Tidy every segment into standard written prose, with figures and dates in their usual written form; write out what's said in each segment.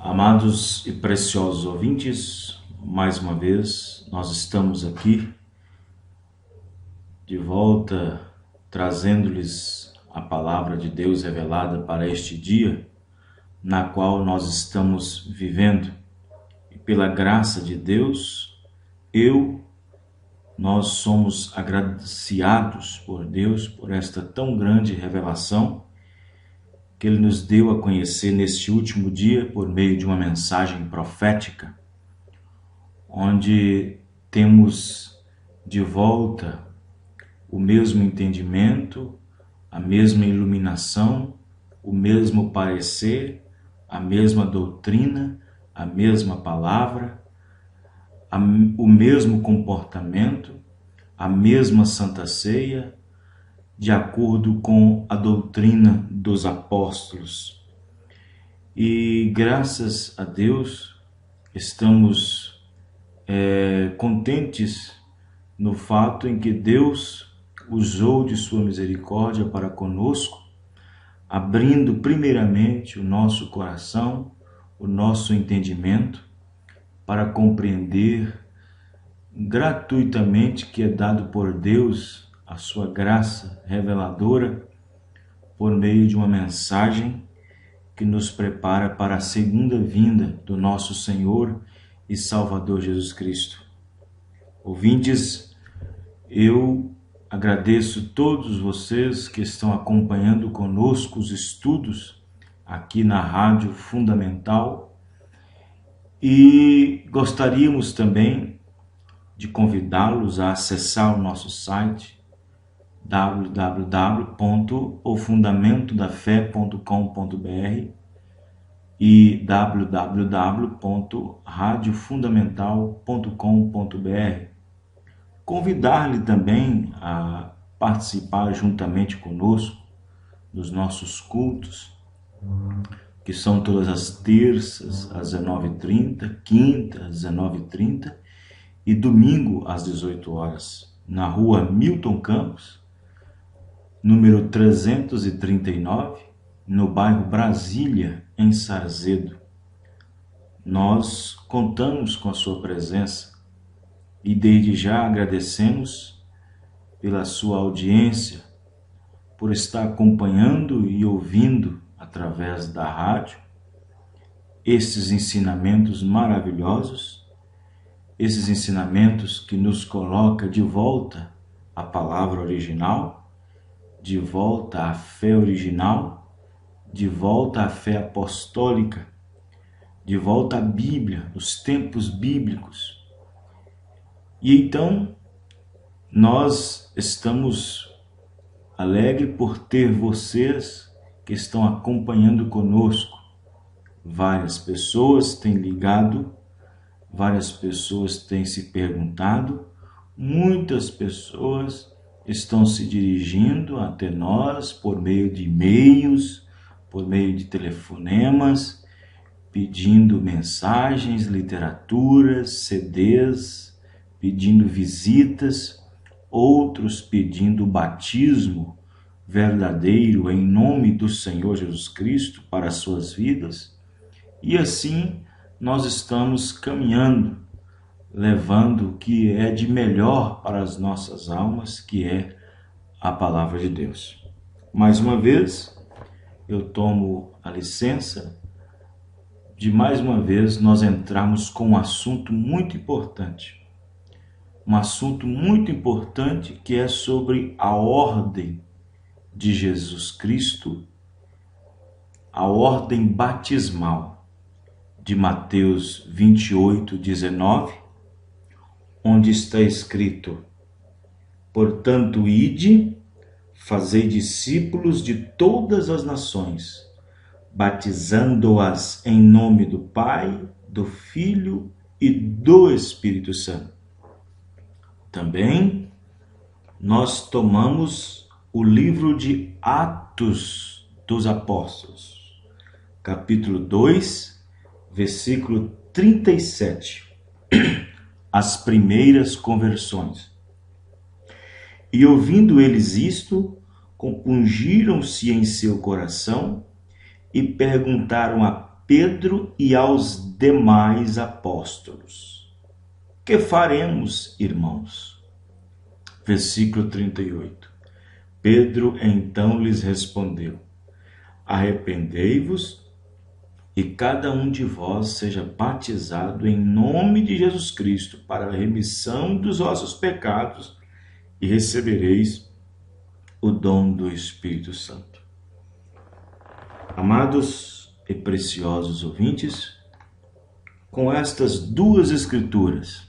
Amados e preciosos ouvintes, mais uma vez nós estamos aqui de volta trazendo-lhes a palavra de Deus revelada para este dia, na qual nós estamos vivendo. E pela graça de Deus, nós somos agraciados por Deus por esta tão grande revelação que Ele nos deu a conhecer neste último dia por meio de uma mensagem profética, onde temos de volta o mesmo entendimento, a mesma iluminação, o mesmo parecer, a mesma doutrina, a mesma palavra, o mesmo comportamento, a mesma Santa Ceia, de acordo com a doutrina dos apóstolos. E graças a Deus estamos contentes no fato em que Deus usou de sua misericórdia para conosco, abrindo primeiramente o nosso coração, o nosso entendimento, para compreender gratuitamente que é dado por Deus a sua graça reveladora por meio de uma mensagem que nos prepara para a segunda vinda do nosso Senhor e Salvador Jesus Cristo. Ouvintes, eu agradeço todos vocês que estão acompanhando conosco os estudos aqui na Rádio Fundamental e gostaríamos também de convidá-los a acessar o nosso site www.ofundamentodafe.com.br e www.radiofundamental.com.br. Convidar-lhe também a participar juntamente conosco dos nossos cultos, que são todas as terças às 19h30, quinta às 19h30 e domingo às 18 horas, na rua Milton Campos, número 339, no bairro Brasília, em Sarzedo. Nós contamos com a sua presença e desde já agradecemos pela sua audiência, por estar acompanhando e ouvindo através da rádio esses ensinamentos maravilhosos, esses ensinamentos que nos coloca de volta à palavra original, de volta à fé original, de volta à fé apostólica, de volta à Bíblia, os tempos bíblicos. E então, nós estamos alegres por ter vocês que estão acompanhando conosco. Várias pessoas têm ligado, várias pessoas têm se perguntado, muitas pessoas estão se dirigindo até nós por meio de e-mails, por meio de telefonemas, pedindo mensagens, literaturas, CDs, pedindo visitas, outros pedindo batismo verdadeiro em nome do Senhor Jesus Cristo para as suas vidas. E assim nós estamos caminhando, levando o que é de melhor para as nossas almas, que é a palavra de Deus. Mais uma vez, eu tomo a licença de mais uma vez nós entrarmos com um assunto muito importante. Um assunto muito importante que é sobre a ordem de Jesus Cristo, a ordem batismal de Mateus 28:19, onde está escrito: portanto, ide, fazei discípulos de todas as nações, batizando-as em nome do Pai, do Filho e do Espírito Santo. Também nós tomamos o livro de Atos dos Apóstolos, capítulo 2, versículo 37. As primeiras conversões. E ouvindo eles isto, compungiram-se em seu coração e perguntaram a Pedro e aos demais apóstolos: que faremos, irmãos? Versículo 38. Pedro então lhes respondeu: arrependei-vos e cada um de vós seja batizado em nome de Jesus Cristo para a remissão dos vossos pecados e recebereis o dom do Espírito Santo. Amados e preciosos ouvintes, com estas duas escrituras,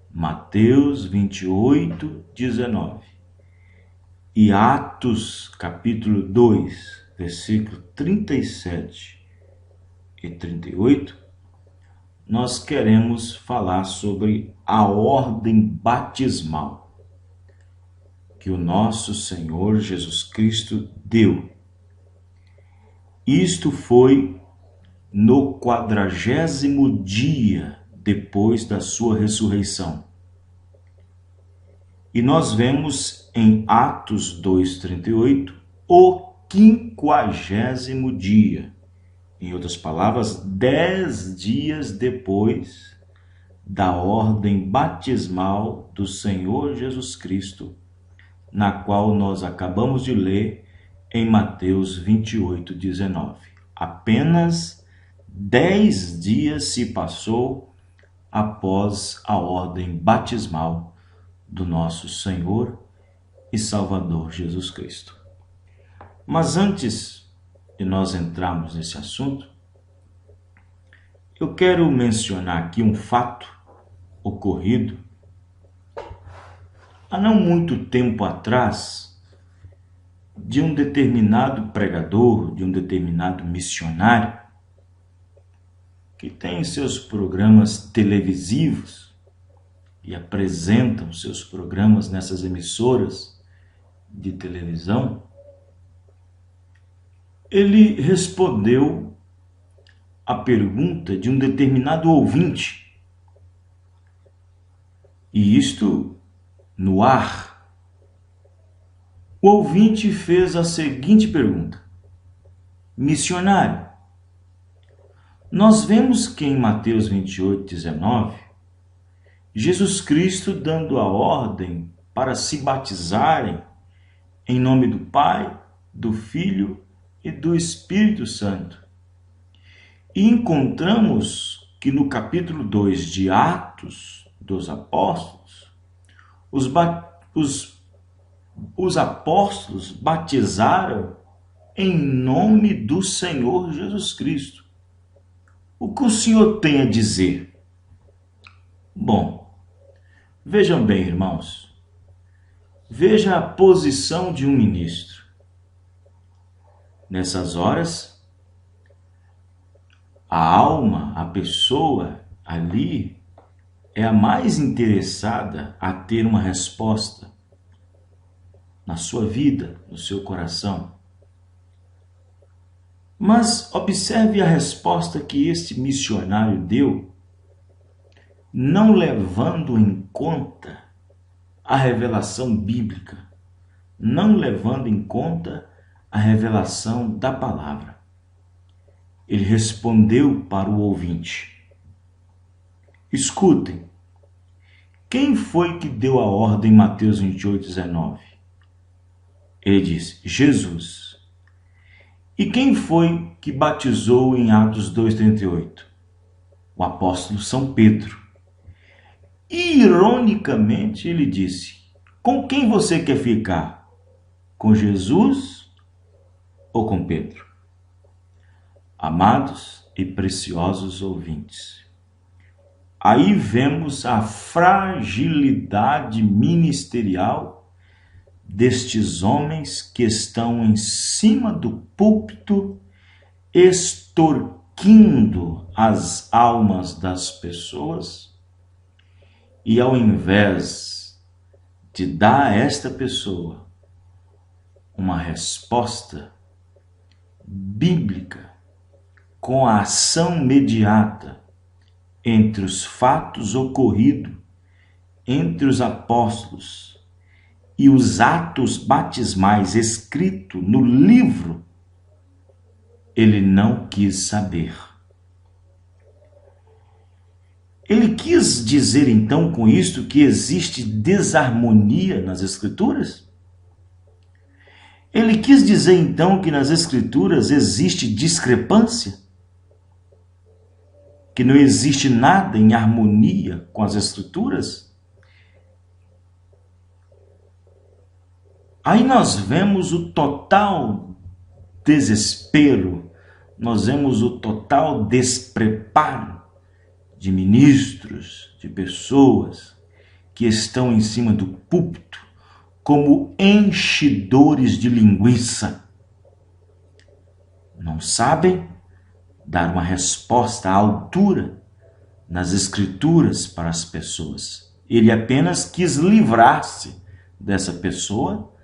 Mateus 28, 19 e Atos capítulo 2, versículo 37 e 38, nós queremos falar sobre a ordem batismal que o nosso Senhor Jesus Cristo deu. Isto foi no 40º dia depois da sua ressurreição. E nós vemos em Atos 2:38 o 50º dia. Em outras palavras, 10 dias depois da ordem batismal do Senhor Jesus Cristo, na qual nós acabamos de ler em Mateus 28:19. Apenas 10 dias se passou após a ordem batismal do nosso Senhor e Salvador Jesus Cristo. Mas antes de nós entrarmos nesse assunto, eu quero mencionar aqui um fato ocorrido há não muito tempo atrás, de um determinado pregador, de um determinado missionário, que tem seus programas televisivos e apresentam seus programas nessas emissoras de televisão. Ele respondeu a pergunta de um determinado ouvinte, e isto no ar. O ouvinte fez a seguinte pergunta: missionário, nós vemos que em Mateus 28:19, Jesus Cristo dando a ordem para se batizarem em nome do Pai, do Filho e do Espírito Santo. E encontramos que no capítulo 2 de Atos dos Apóstolos, os apóstolos batizaram em nome do Senhor Jesus Cristo. O que o Senhor tem a dizer? Bom, vejam bem, irmãos. Veja a posição de um ministro. Nessas horas, a alma, a pessoa ali é a mais interessada a ter uma resposta na sua vida, no seu coração. Mas observe a resposta que este missionário deu, não levando em conta a revelação bíblica, não levando em conta a revelação da palavra. Ele respondeu para o ouvinte: escutem, quem foi que deu a ordem em Mateus 28:19? Ele disse: Jesus. E quem foi que batizou em Atos 2:38? O apóstolo São Pedro. Ironicamente, ele disse: com quem você quer ficar? Com Jesus ou com Pedro? Amados e preciosos ouvintes, aí vemos a fragilidade ministerial destes homens que estão em cima do púlpito, extorquindo as almas das pessoas, e ao invés de dar a esta pessoa uma resposta bíblica com a ação imediata entre os fatos ocorridos entre os apóstolos e os atos batismais escritos no livro, ele não quis saber. quis dizer então com isto que existe desarmonia nas Escrituras? Ele quis dizer então que nas Escrituras existe discrepância? Que não existe nada em harmonia com as Escrituras? Aí nós vemos o total desespero, nós vemos o total despreparo de ministros, de pessoas que estão em cima do púlpito como enchidores de linguiça. Não sabem dar uma resposta à altura nas Escrituras para as pessoas. Ele apenas quis livrar-se dessa pessoa,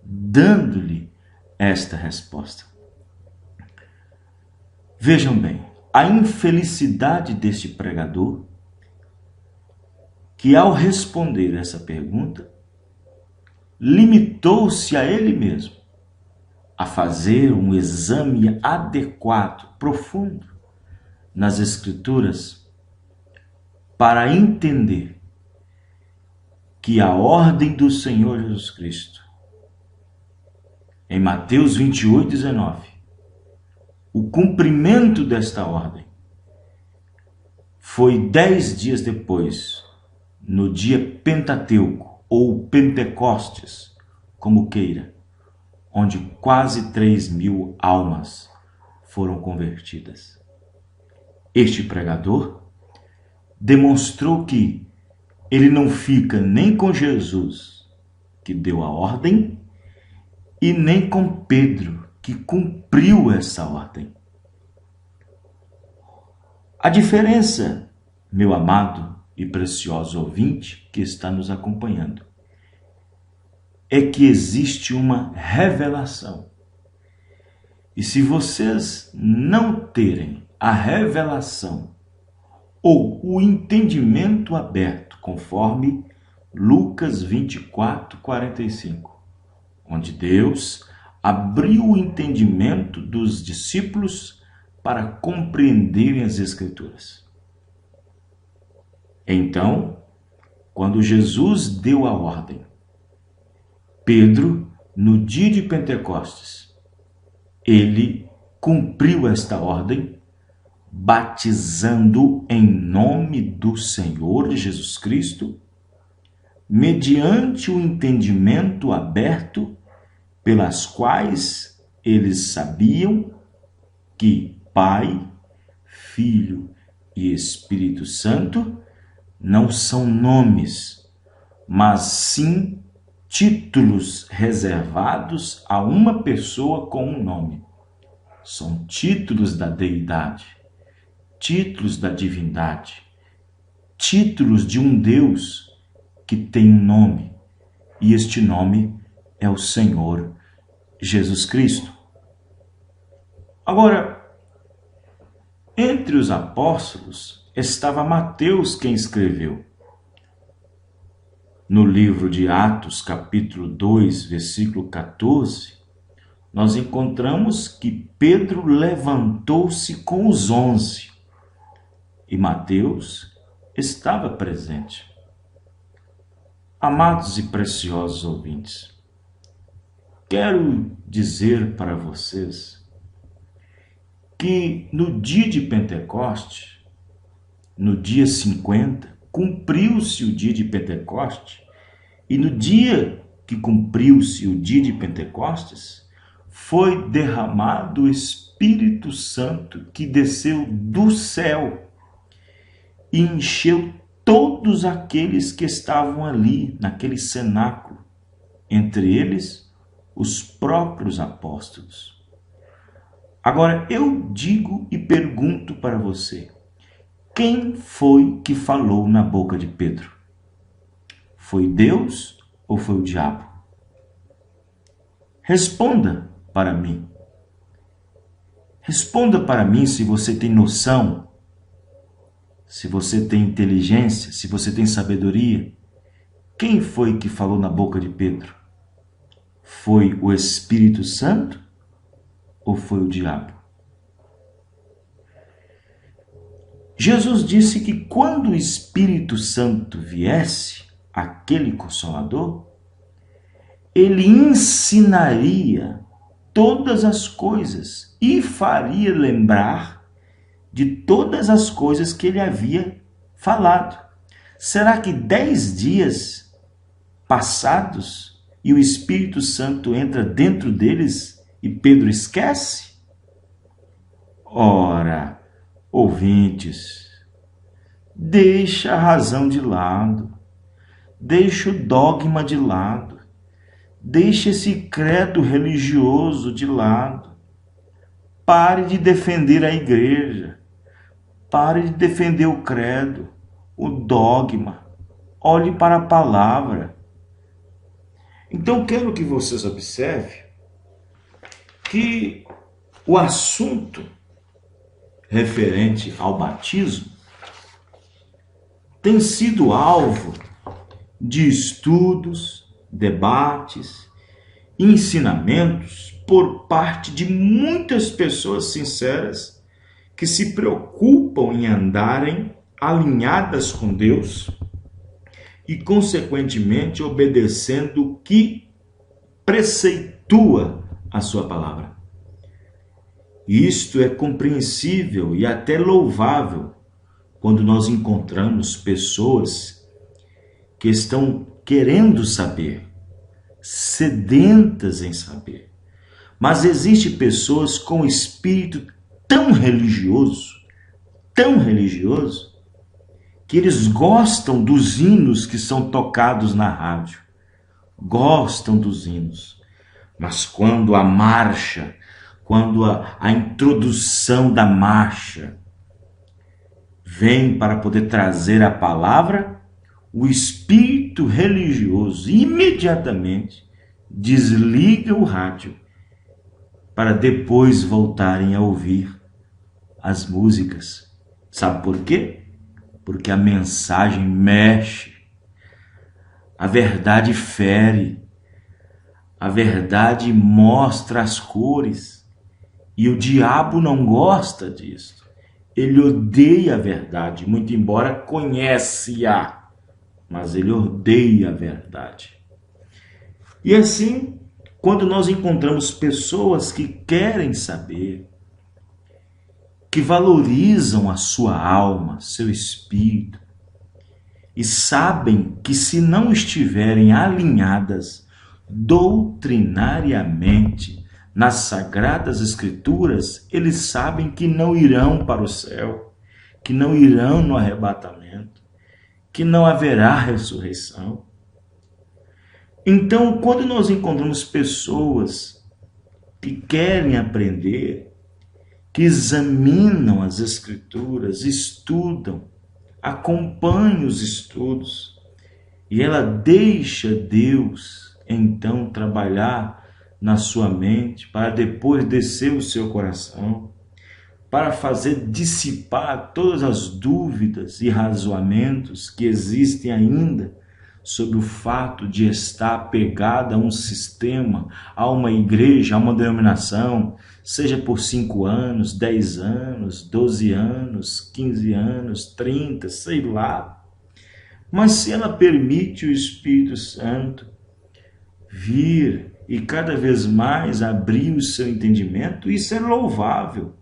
dando-lhe esta resposta. Vejam bem, a infelicidade deste pregador, que ao responder essa pergunta, limitou-se a ele mesmo a fazer um exame adequado, profundo, nas Escrituras, para entender que a ordem do Senhor Jesus Cristo, em Mateus 28, 19, o cumprimento desta ordem foi 10 dias depois, no dia Pentateuco, ou Pentecostes, como queira, onde quase 3.000 almas foram convertidas. Este pregador demonstrou que ele não fica nem com Jesus, que deu a ordem, e nem com Pedro, que cumpriu essa ordem. A diferença, meu amado e precioso ouvinte que está nos acompanhando, é que existe uma revelação. E se vocês não terem a revelação ou o entendimento aberto, conforme Lucas 24, 45, onde Deus abriu o entendimento dos discípulos para compreenderem as Escrituras. Então, quando Jesus deu a ordem, Pedro, no dia de Pentecostes, ele cumpriu esta ordem, batizando em nome do Senhor Jesus Cristo, mediante o entendimento aberto pelas quais eles sabiam que Pai, Filho e Espírito Santo não são nomes, mas sim títulos reservados a uma pessoa com um nome. São títulos da deidade, títulos da divindade, títulos de um Deus que tem um nome, e este nome é o Senhor Jesus Cristo. Agora, entre os apóstolos estava Mateus quem escreveu. No livro de Atos, capítulo 2, versículo 14, nós encontramos que Pedro levantou-se com os 11 e Mateus estava presente. Amados e preciosos ouvintes, quero dizer para vocês que no dia de Pentecoste, no dia 50, cumpriu-se o dia de Pentecoste, e no dia que cumpriu-se o dia de Pentecostes, foi derramado o Espírito Santo que desceu do céu e encheu todos aqueles que estavam ali, naquele cenáculo, entre eles os próprios apóstolos. Agora, eu digo e pergunto para você, quem foi que falou na boca de Pedro? Foi Deus ou foi o diabo? Responda para mim. Responda para mim se você tem noção, se você tem inteligência, se você tem sabedoria. Quem foi que falou na boca de Pedro? Foi o Espírito Santo ou foi o diabo? Jesus disse que quando o Espírito Santo viesse, aquele Consolador, ele ensinaria todas as coisas e faria lembrar de todas as coisas que ele havia falado. Será que 10 dias passados e o Espírito Santo entra dentro deles e Pedro esquece? Ora, ouvintes, deixa a razão de lado, deixa o dogma de lado, deixa esse credo religioso de lado. Pare de defender a igreja, pare de defender o credo, o dogma. Olhe para a palavra. Então, quero que vocês observem que o assunto referente ao batismo tem sido alvo de estudos, debates, ensinamentos por parte de muitas pessoas sinceras que se preocupam em andarem alinhadas com Deus e, consequentemente, obedecendo o que preceitua a sua palavra. Isto é compreensível e até louvável quando nós encontramos pessoas que estão querendo saber, sedentas em saber. Mas existem pessoas com espírito tão religioso, que eles gostam dos hinos que são tocados na rádio. Gostam dos hinos. Mas quando a marcha, quando a introdução da marcha vem para poder trazer a palavra, o espírito religioso imediatamente desliga o rádio para depois voltarem a ouvir as músicas. Sabe por quê? Porque a mensagem mexe, a verdade fere, a verdade mostra as cores, e o diabo não gosta disso. Ele odeia a verdade, muito embora conhece-a, mas ele odeia a verdade. E assim, quando nós encontramos pessoas que querem saber, que valorizam a sua alma, seu espírito, e sabem que se não estiverem alinhadas doutrinariamente nas Sagradas Escrituras, eles sabem que não irão para o céu, que não irão no arrebatamento, que não haverá ressurreição. Então, quando nós encontramos pessoas que querem aprender, que examinam as Escrituras, estudam, acompanham os estudos, e ela deixa Deus, então, trabalhar na sua mente, para depois descer o seu coração, para fazer dissipar todas as dúvidas e razoamentos que existem ainda sobre o fato de estar apegada a um sistema, a uma igreja, a uma denominação, seja por 5 anos, 10 anos, 12 anos, 15 anos, 30, sei lá. Mas se ela permite o Espírito Santo vir e cada vez mais abrir o seu entendimento, isso é louvável.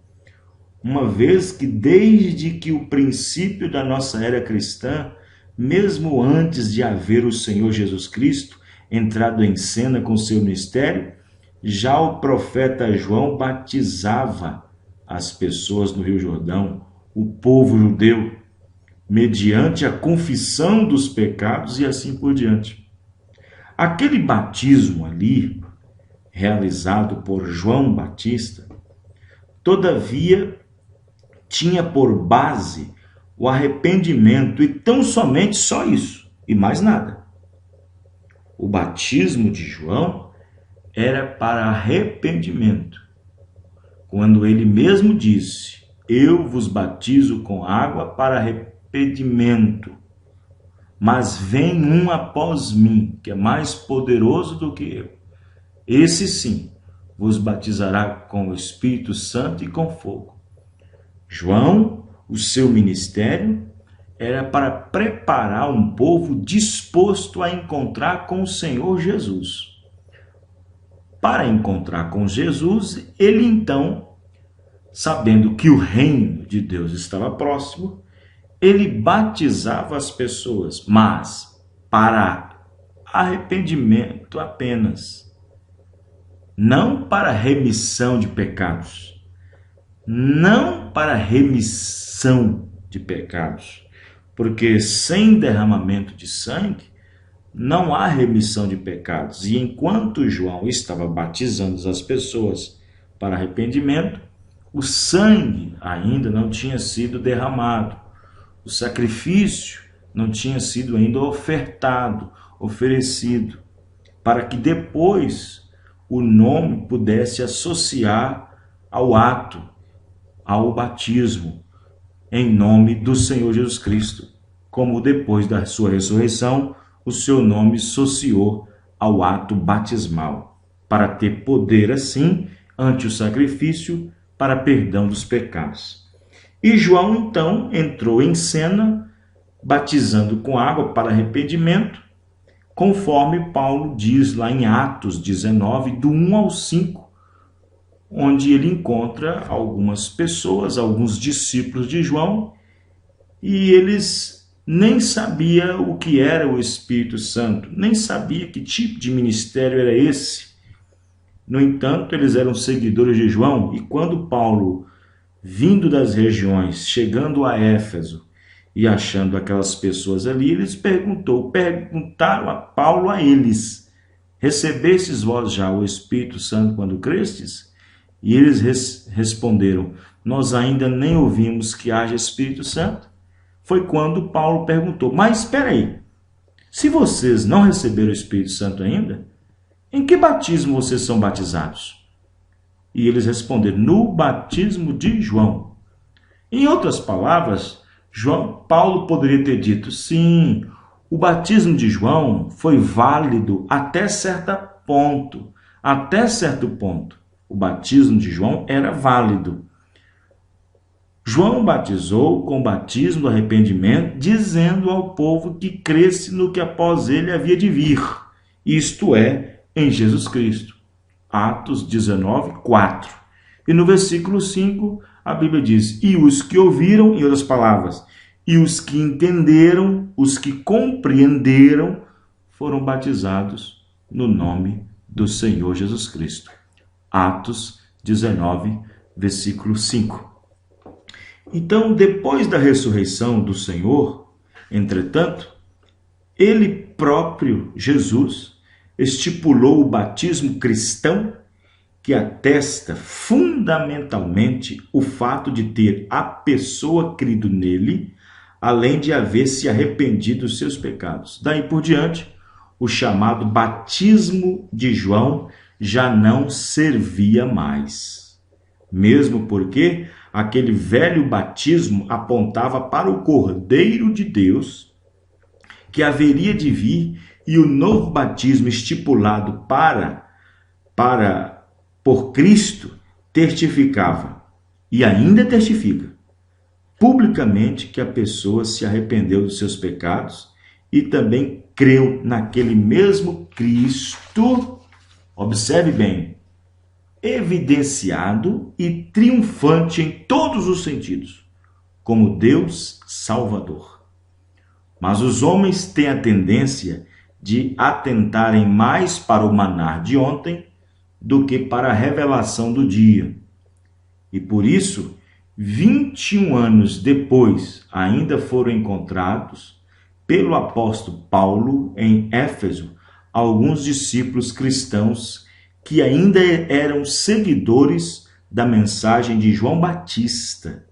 Uma vez que desde que o princípio da nossa era cristã, mesmo antes de haver o Senhor Jesus Cristo entrado em cena com seu ministério, já o profeta João batizava as pessoas no Rio Jordão, o povo judeu, mediante a confissão dos pecados e assim por diante. Aquele batismo ali, realizado por João Batista, todavia tinha por base o arrependimento e tão somente só isso, e mais nada. O batismo de João era para arrependimento, quando ele mesmo disse: eu vos batizo com água para arrependimento, mas vem um após mim, que é mais poderoso do que eu. Esse sim vos batizará com o Espírito Santo e com fogo. João, o seu ministério era para preparar um povo disposto a encontrar com o Senhor Jesus. Para encontrar com Jesus, ele então, sabendo que o reino de Deus estava próximo, ele batizava as pessoas, mas para arrependimento apenas, não para remissão de pecados, não para remissão de pecados, porque sem derramamento de sangue não há remissão de pecados. E enquanto João estava batizando as pessoas para arrependimento, o sangue ainda não tinha sido derramado, o sacrifício não tinha sido ainda ofertado, oferecido, para que depois o nome pudesse associar ao ato, ao batismo, em nome do Senhor Jesus Cristo, como depois da sua ressurreição, o seu nome associou ao ato batismal, para ter poder assim, ante o sacrifício, para perdão dos pecados. E João então entrou em cena, batizando com água para arrependimento, conforme Paulo diz lá em Atos 19, do 1 ao 5, onde ele encontra algumas pessoas, alguns discípulos de João, e eles nem sabiam o que era o Espírito Santo, nem sabiam que tipo de ministério era esse. No entanto, eles eram seguidores de João, e quando Paulo, vindo das regiões, chegando a Éfeso e achando aquelas pessoas ali, eles perguntaram a Paulo a eles: recebestes vós já o Espírito Santo quando crestes? E eles responderam: nós ainda nem ouvimos que haja Espírito Santo. Foi quando Paulo perguntou: mas espera aí, se vocês não receberam o Espírito Santo ainda, em que batismo vocês são batizados? E eles responderam: no batismo de João. Em outras palavras, Paulo poderia ter dito: sim, o batismo de João foi válido até certo ponto. Até certo ponto, o batismo de João era válido. João batizou com o batismo do arrependimento, dizendo ao povo que cresce no que após ele havia de vir, isto é, em Jesus Cristo. Atos 19, 4. E no versículo 5, a Bíblia diz: e os que ouviram, em outras palavras, e os que entenderam, os que compreenderam, foram batizados no nome do Senhor Jesus Cristo. Atos 19, versículo 5. Então, depois da ressurreição do Senhor, entretanto, ele próprio, Jesus, estipulou o batismo cristão, que atesta fundamentalmente o fato de ter a pessoa crido nele, além de haver se arrependido dos seus pecados. Daí por diante, o chamado batismo de João já não servia mais. Mesmo porque aquele velho batismo apontava para o Cordeiro de Deus, que haveria de vir, e o novo batismo estipulado por Cristo testificava, e ainda testifica, publicamente que a pessoa se arrependeu dos seus pecados e também creu naquele mesmo Cristo, observe bem, evidenciado e triunfante em todos os sentidos, como Deus Salvador. Mas os homens têm a tendência de atentarem mais para o maná de ontem do que para a revelação do dia. E por isso, 21 anos depois, ainda foram encontrados pelo apóstolo Paulo em Éfeso alguns discípulos cristãos que ainda eram seguidores da mensagem de João Batista.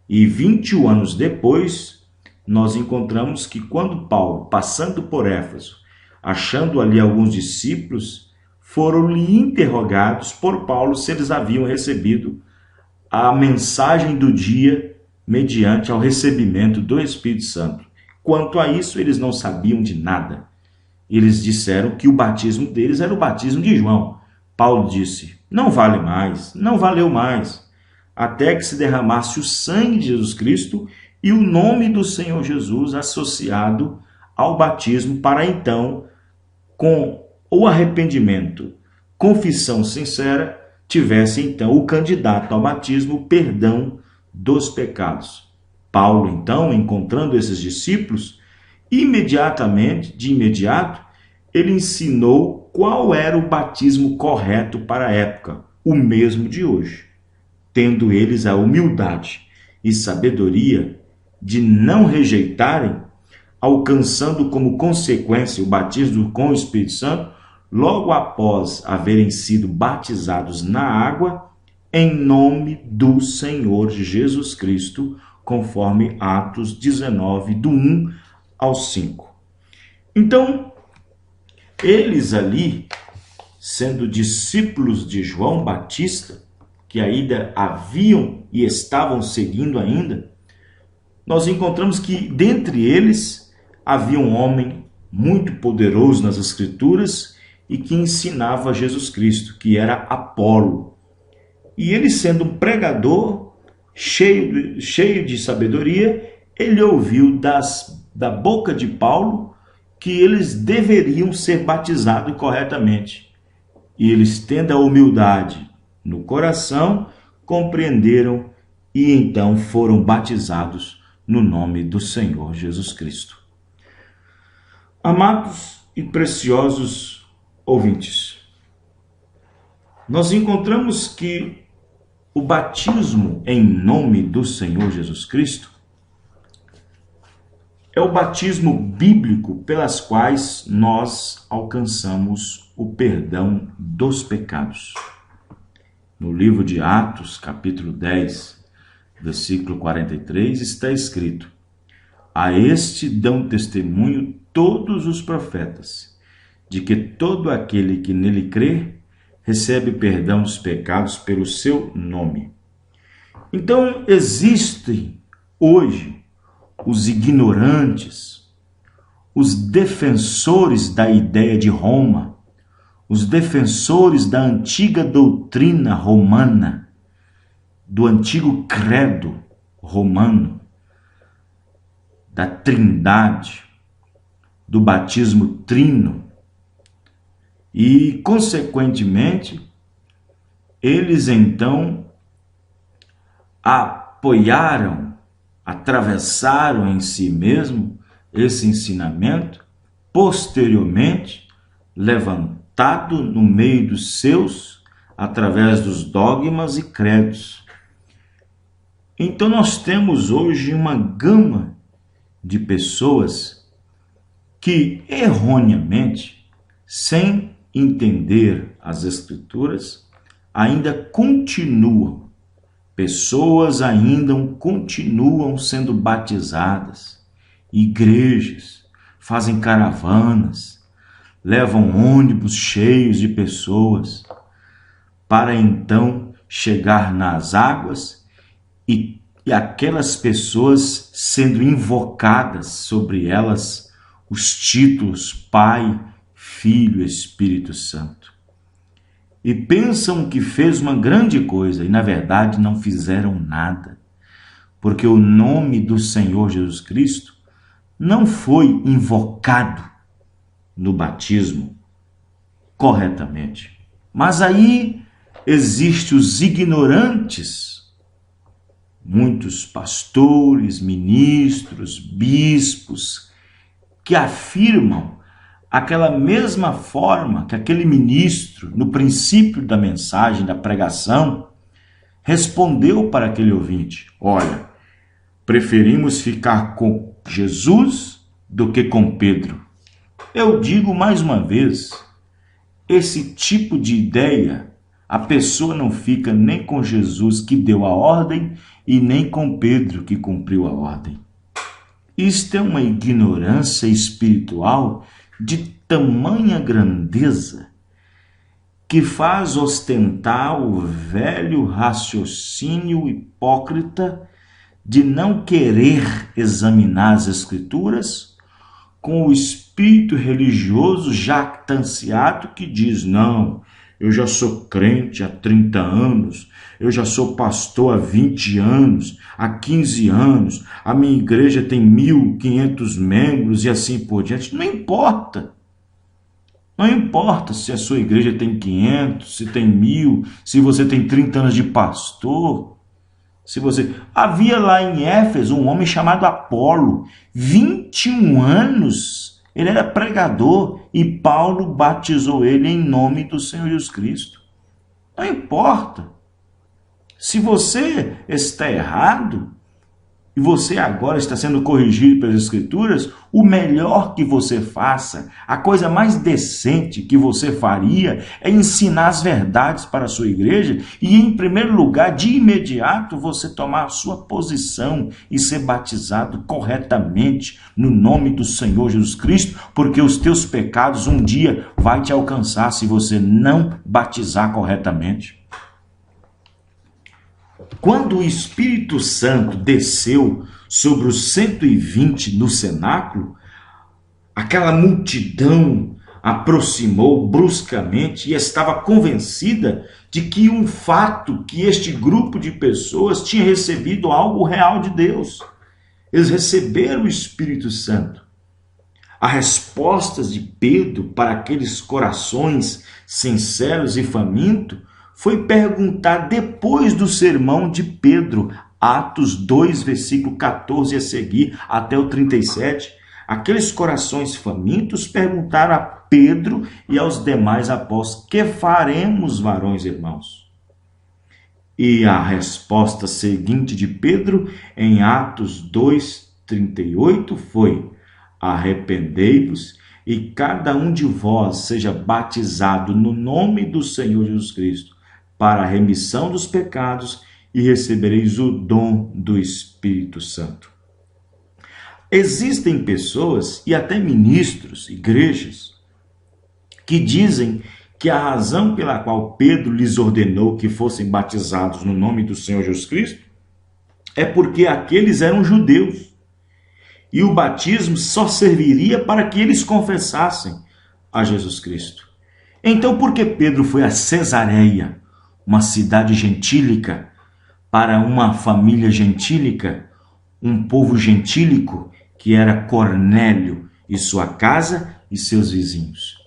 E 21 anos depois, nós encontramos que quando Paulo, passando por Éfeso, achando ali alguns discípulos, foram-lhe interrogados por Paulo se eles haviam recebido a mensagem do dia mediante ao recebimento do Espírito Santo. Quanto a isso, eles não sabiam de nada. Eles disseram que o batismo deles era o batismo de João. Paulo disse: não vale mais, não valeu mais. até que se derramasse o sangue de Jesus Cristo e o nome do Senhor Jesus associado ao batismo, para então, com o arrependimento, confissão sincera, tivesse então o candidato ao batismo o perdão dos pecados. Paulo, então, encontrando esses discípulos, de imediato, ele ensinou qual era o batismo correto para a época, o mesmo de hoje, tendo eles a humildade e sabedoria de não rejeitarem, alcançando como consequência o batismo com o Espírito Santo, logo após haverem sido batizados na água, em nome do Senhor Jesus Cristo, conforme Atos 19, do 1 ao 5. Então, eles ali, sendo discípulos de João Batista, que ainda haviam e estavam seguindo ainda, nós encontramos que dentre eles havia um homem muito poderoso nas Escrituras e que ensinava Jesus Cristo, que era Apolo. E ele, sendo um pregador, cheio de sabedoria, ele ouviu da boca de Paulo que eles deveriam ser batizados corretamente. E eles, tendo a humildade no coração, compreenderam e então foram batizados no nome do Senhor Jesus Cristo. Amados e preciosos ouvintes, nós encontramos que o batismo em nome do Senhor Jesus Cristo é o batismo bíblico pelas quais nós alcançamos o perdão dos pecados. No livro de Atos, capítulo 10, versículo 43, está escrito: a este dão testemunho todos os profetas, de que todo aquele que nele crê recebe perdão dos pecados pelo seu nome. Então, existem hoje os ignorantes, os defensores da ideia de Roma, os defensores da antiga doutrina romana, do antigo credo romano, da trindade, do batismo trino, e, consequentemente, eles então apoiaram, atravessaram em si mesmo esse ensinamento, posteriormente levantado no meio dos seus, através dos dogmas e credos. Então nós temos hoje uma gama de pessoas que erroneamente, sem entender as Escrituras, ainda continuam, pessoas ainda continuam sendo batizadas, igrejas fazem caravanas, levam ônibus cheios de pessoas, para então chegar nas águas e aquelas pessoas sendo invocadas sobre elas os títulos Pai, Filho, Espírito Santo. E pensam que fez uma grande coisa e na verdade não fizeram nada, porque o nome do Senhor Jesus Cristo não foi invocado no batismo corretamente. Mas aí existem os ignorantes, muitos pastores, ministros, bispos, que afirmam aquela mesma forma que aquele ministro, no princípio da mensagem, da pregação, respondeu para aquele ouvinte: olha, preferimos ficar com Jesus do que com Pedro. Eu digo mais uma vez, esse tipo de ideia, a pessoa não fica nem com Jesus que deu a ordem e nem com Pedro que cumpriu a ordem. Isto é uma ignorância espiritual de tamanha grandeza que faz ostentar o velho raciocínio hipócrita de não querer examinar as Escrituras com o espírito religioso jactanciado que diz: não, eu já sou crente há 30 anos, eu já sou pastor há 20 anos, há 15 anos, a minha igreja tem 1.500 membros e assim por diante. Não importa. Não importa se a sua igreja tem 500, se tem 1.000, se você tem 30 anos de pastor. Havia lá em Éfeso um homem chamado Apolo, 21 anos, ele era pregador e Paulo batizou ele em nome do Senhor Jesus Cristo. Não importa. Se você está errado e você agora está sendo corrigido pelas Escrituras, o melhor que você faça, a coisa mais decente que você faria é ensinar as verdades para a sua igreja e, em primeiro lugar, de imediato, você tomar a sua posição e ser batizado corretamente no nome do Senhor Jesus Cristo, porque os teus pecados um dia vai te alcançar se você não batizar corretamente. Quando o Espírito Santo desceu sobre os 120 no cenáculo, aquela multidão aproximou bruscamente e estava convencida de que um fato, que este grupo de pessoas tinha recebido algo real de Deus. Eles receberam o Espírito Santo. As respostas de Pedro para aqueles corações sinceros e famintos foi perguntar depois do sermão de Pedro, Atos 2, versículo 14 a seguir, até o 37. Aqueles corações famintos perguntaram a Pedro e aos demais apóstolos: que faremos, varões irmãos? E a resposta seguinte de Pedro, em Atos 2, 38, foi: arrependei-vos e cada um de vós seja batizado no nome do Senhor Jesus Cristo, para a remissão dos pecados, e recebereis o dom do Espírito Santo. Existem pessoas e até ministros, igrejas, que dizem que a razão pela qual Pedro lhes ordenou que fossem batizados no nome do Senhor Jesus Cristo é porque aqueles eram judeus e o batismo só serviria para que eles confessassem a Jesus Cristo. Então, por que Pedro foi a Cesareia, uma cidade gentílica, para uma família gentílica, um povo gentílico, que era Cornélio e sua casa e seus vizinhos?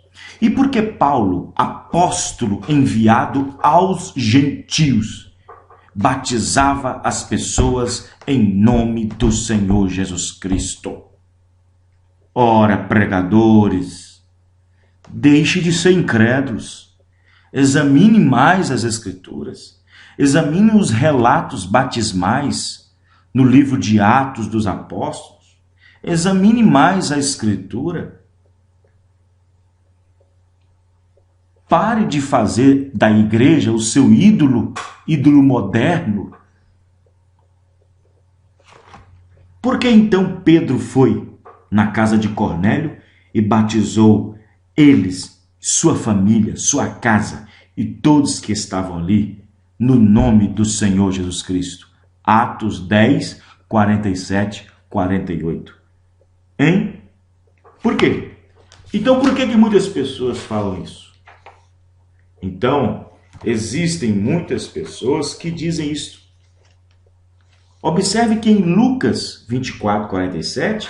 E por que Paulo, apóstolo enviado aos gentios, batizava as pessoas em nome do Senhor Jesus Cristo? Ora, pregadores, deixe de ser incrédulos. Examine mais as Escrituras. Examine os relatos batismais no livro de Atos dos Apóstolos. Examine mais a Escritura. Pare de fazer da igreja o seu ídolo moderno. Por que então Pedro foi na casa de Cornélio e batizou eles, sua família, sua casa e todos que estavam ali, no nome do Senhor Jesus Cristo? Atos 10, 47, 48. Hein? Por quê? Então, por que muitas pessoas falam isso? Então, existem muitas pessoas que dizem isso. Observe que em Lucas 24, 47,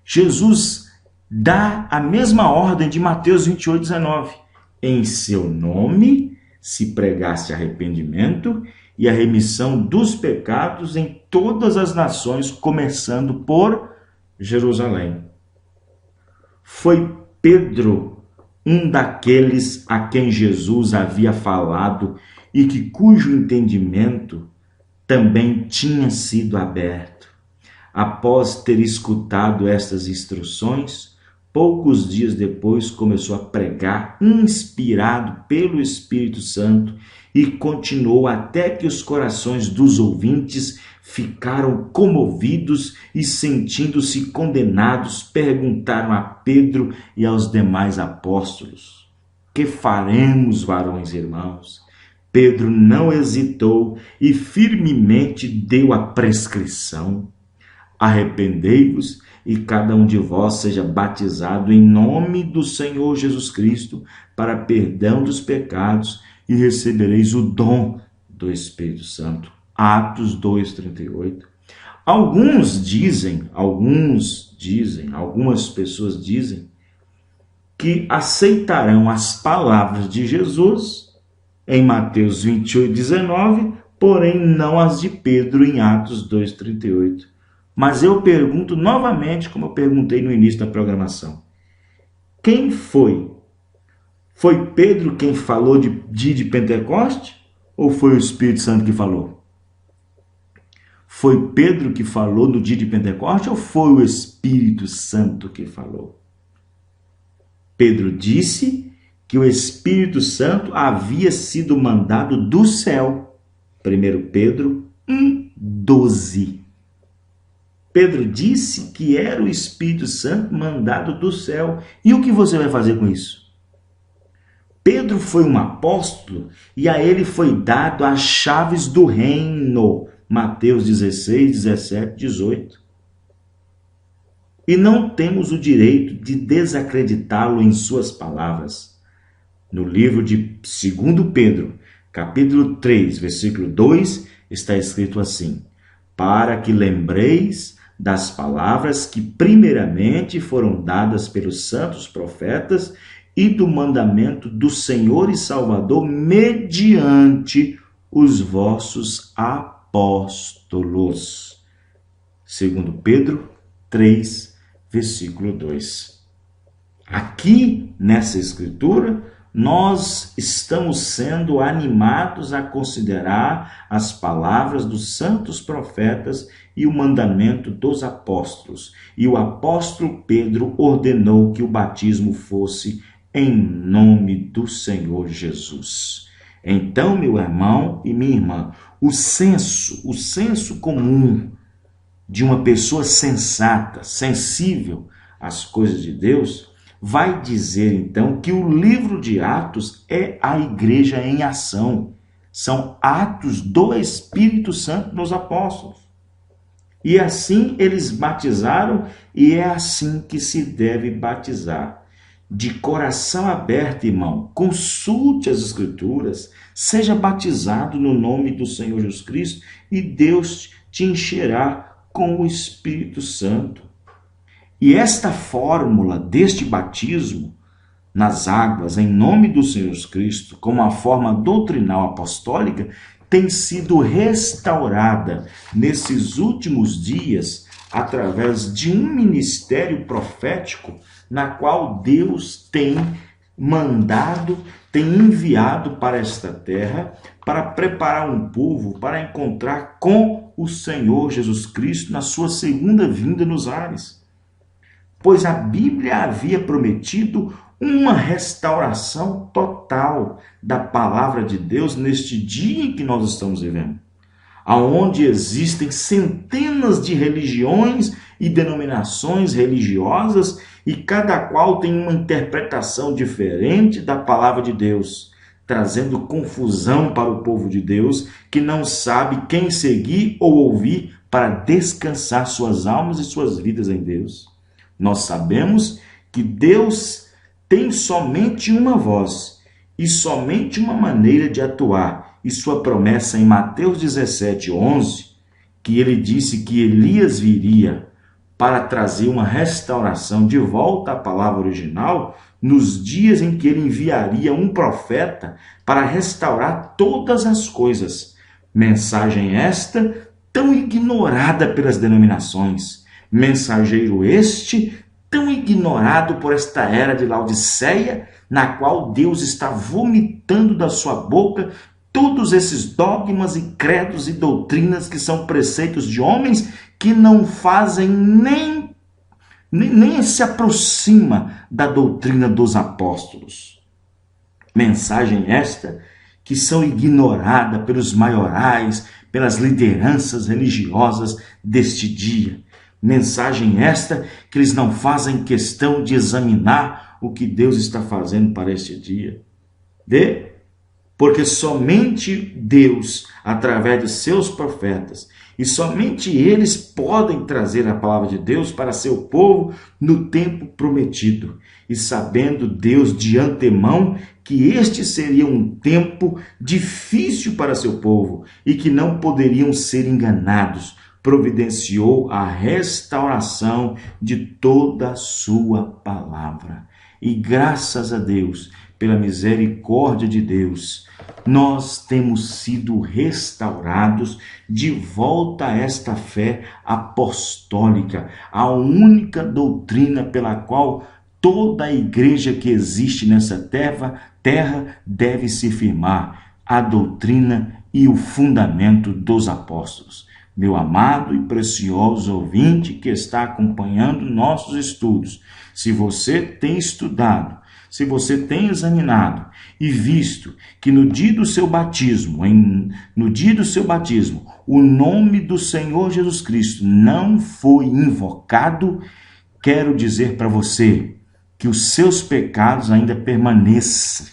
Jesus dá a mesma ordem de Mateus 28, 19. Em seu nome se pregasse arrependimento e a remissão dos pecados em todas as nações, começando por Jerusalém. Foi Pedro um daqueles a quem Jesus havia falado e cujo entendimento também tinha sido aberto. Após ter escutado estas instruções, poucos dias depois começou a pregar, inspirado pelo Espírito Santo, e continuou até que os corações dos ouvintes ficaram comovidos e, sentindo-se condenados, perguntaram a Pedro e aos demais apóstolos: que faremos, varões irmãos? Pedro não hesitou e firmemente deu a prescrição: Arrependei-vos e cada um de vós seja batizado em nome do Senhor Jesus Cristo para perdão dos pecados e recebereis o dom do Espírito Santo. Atos 2:38. Algumas pessoas dizem que aceitarão as palavras de Jesus em Mateus 28:19, porém não as de Pedro em Atos 2:38. Mas eu pergunto novamente, como eu perguntei no início da programação: quem foi? Foi Pedro quem falou de dia de Pentecoste? Ou foi o Espírito Santo que falou? Foi Pedro que falou no dia de Pentecoste ou foi o Espírito Santo que falou? Pedro disse que o Espírito Santo havia sido mandado do céu. 1 Pedro 1:12. Pedro disse que era o Espírito Santo mandado do céu. E o que você vai fazer com isso? Pedro foi um apóstolo e a ele foi dado as chaves do reino. Mateus 16, 17, 18. E não temos o direito de desacreditá-lo em suas palavras. No livro de 2 Pedro, capítulo 3, versículo 2, está escrito assim: para que lembreis das palavras que primeiramente foram dadas pelos santos profetas e do mandamento do Senhor e Salvador mediante os vossos apóstolos. 2 Pedro 3, versículo 2. Aqui nessa escritura, nós estamos sendo animados a considerar as palavras dos santos profetas e o mandamento dos apóstolos. E o apóstolo Pedro ordenou que o batismo fosse em nome do Senhor Jesus. Então, meu irmão e minha irmã, o senso comum de uma pessoa sensata, sensível às coisas de Deus, vai dizer então que o livro de Atos é a igreja em ação. São atos do Espírito Santo nos apóstolos. E assim eles batizaram, e é assim que se deve batizar. De coração aberto, irmão, consulte as Escrituras, seja batizado no nome do Senhor Jesus Cristo e Deus te encherá com o Espírito Santo. E esta fórmula deste batismo nas águas, em nome do Senhor Jesus Cristo, como a forma doutrinal apostólica, tem sido restaurada nesses últimos dias através de um ministério profético na qual Deus tem mandado, tem enviado para esta terra para preparar um povo para encontrar com o Senhor Jesus Cristo na sua segunda vinda nos ares. Pois a Bíblia havia prometido uma restauração total da palavra de Deus neste dia em que nós estamos vivendo, aonde existem centenas de religiões e denominações religiosas e cada qual tem uma interpretação diferente da palavra de Deus, trazendo confusão para o povo de Deus que não sabe quem seguir ou ouvir para descansar suas almas e suas vidas em Deus. Nós sabemos que Deus tem somente uma voz e somente uma maneira de atuar. E sua promessa em Mateus 17:11, que ele disse que Elias viria para trazer uma restauração de volta à palavra original, nos dias em que ele enviaria um profeta para restaurar todas as coisas. Mensagem esta tão ignorada pelas denominações. Mensageiro este tão ignorado por esta era de Laodiceia, na qual Deus está vomitando da sua boca todos esses dogmas e credos e doutrinas que são preceitos de homens que não fazem nem se aproxima da doutrina dos apóstolos. Mensagem esta que são ignorada pelos maiorais, pelas lideranças religiosas deste dia. Mensagem esta que eles não fazem questão de examinar o que Deus está fazendo para este dia. Porque somente Deus, através de seus profetas E somente eles podem trazer a palavra de Deus para seu povo no tempo prometido. E sabendo Deus de antemão que este seria um tempo difícil para seu povo e que não poderiam ser enganados, providenciou a restauração de toda a sua palavra. E graças a Deus, pela misericórdia de Deus, nós temos sido restaurados de volta a esta fé apostólica, a única doutrina pela qual toda a igreja que existe nessa terra deve se firmar, a doutrina e o fundamento dos apóstolos. Meu amado e precioso ouvinte que está acompanhando nossos estudos, se você tem estudado, se você tem examinado e visto que no dia do seu batismo, o nome do Senhor Jesus Cristo não foi invocado, quero dizer para você que os seus pecados ainda permaneçam.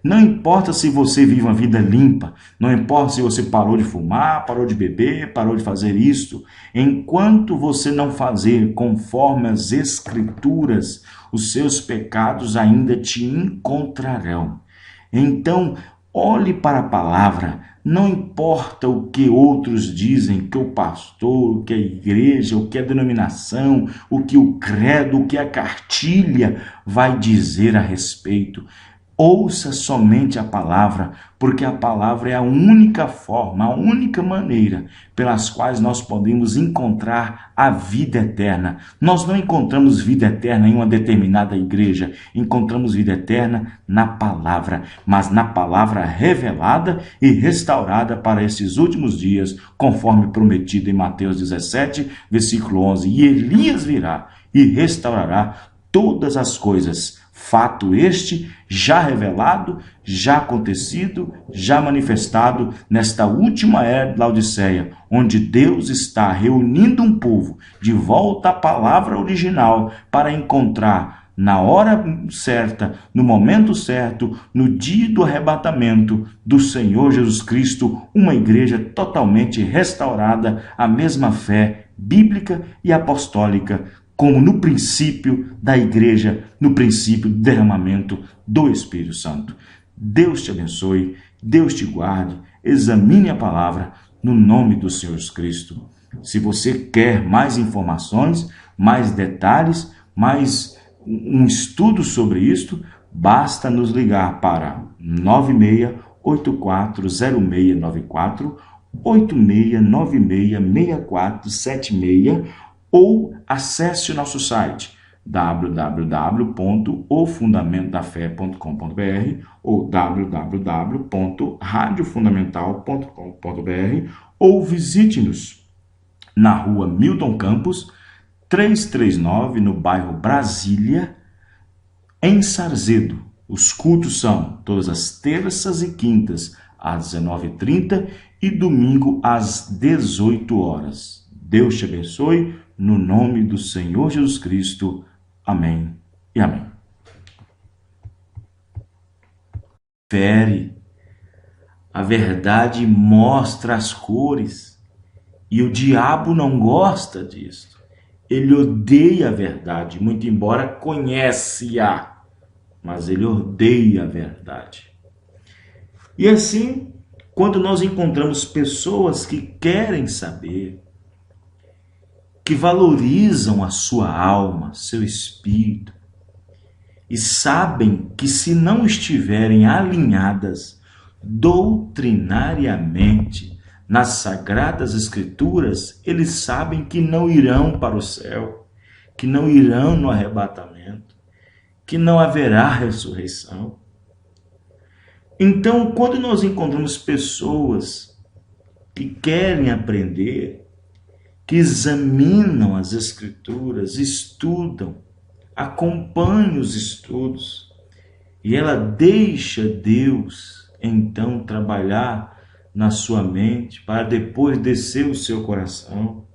Não importa se você vive uma vida limpa, não importa se você parou de fumar, parou de beber, parou de fazer isto, enquanto você não fazer conforme as Escrituras, os seus pecados ainda te encontrarão. Então, olhe para a palavra, não importa o que outros dizem, que o pastor, o que a igreja, o que a denominação, o que o credo, o que a cartilha vai dizer a respeito. Ouça somente a palavra, porque a palavra é a única forma, a única maneira pelas quais nós podemos encontrar a vida eterna. Nós não encontramos vida eterna em uma determinada igreja, encontramos vida eterna na palavra, mas na palavra revelada e restaurada para esses últimos dias, conforme prometido em Mateus 17, versículo 11. E Elias virá e restaurará todas as coisas. Fato este já revelado, já acontecido, já manifestado nesta última era de Laodiceia, onde Deus está reunindo um povo de volta à palavra original para encontrar na hora certa, no momento certo, no dia do arrebatamento do Senhor Jesus Cristo, uma igreja totalmente restaurada à mesma fé bíblica e apostólica, como no princípio da igreja, no princípio do derramamento do Espírito Santo. Deus te abençoe, Deus te guarde, examine a palavra no nome do Senhor Jesus Cristo. Se você quer mais informações, mais detalhes, mais um estudo sobre isto, basta nos ligar para 96840694, 86966476, ou acesse o nosso site www.ofundamentodafe.com.br ou www.radiofundamental.com.br ou visite-nos na rua Milton Campos, 339, no bairro Brasília, em Sarzedo. Os cultos são todas as terças e quintas às 19h30 e domingo às 18 horas. Deus te abençoe, no nome do Senhor Jesus Cristo. Amém e amém. A verdade mostra as cores e o diabo não gosta disso. Ele odeia a verdade, muito embora conhece-a, mas ele odeia a verdade. E assim, quando nós encontramos pessoas que querem saber, que valorizam a sua alma, seu espírito, e sabem que se não estiverem alinhadas doutrinariamente nas Sagradas Escrituras, eles sabem que não irão para o céu, que não irão no arrebatamento, que não haverá ressurreição. Então, quando nós encontramos pessoas que querem aprender, que examinam as Escrituras, estudam, acompanham os estudos, e ela deixa Deus, então, trabalhar na sua mente, para depois descer o seu coração,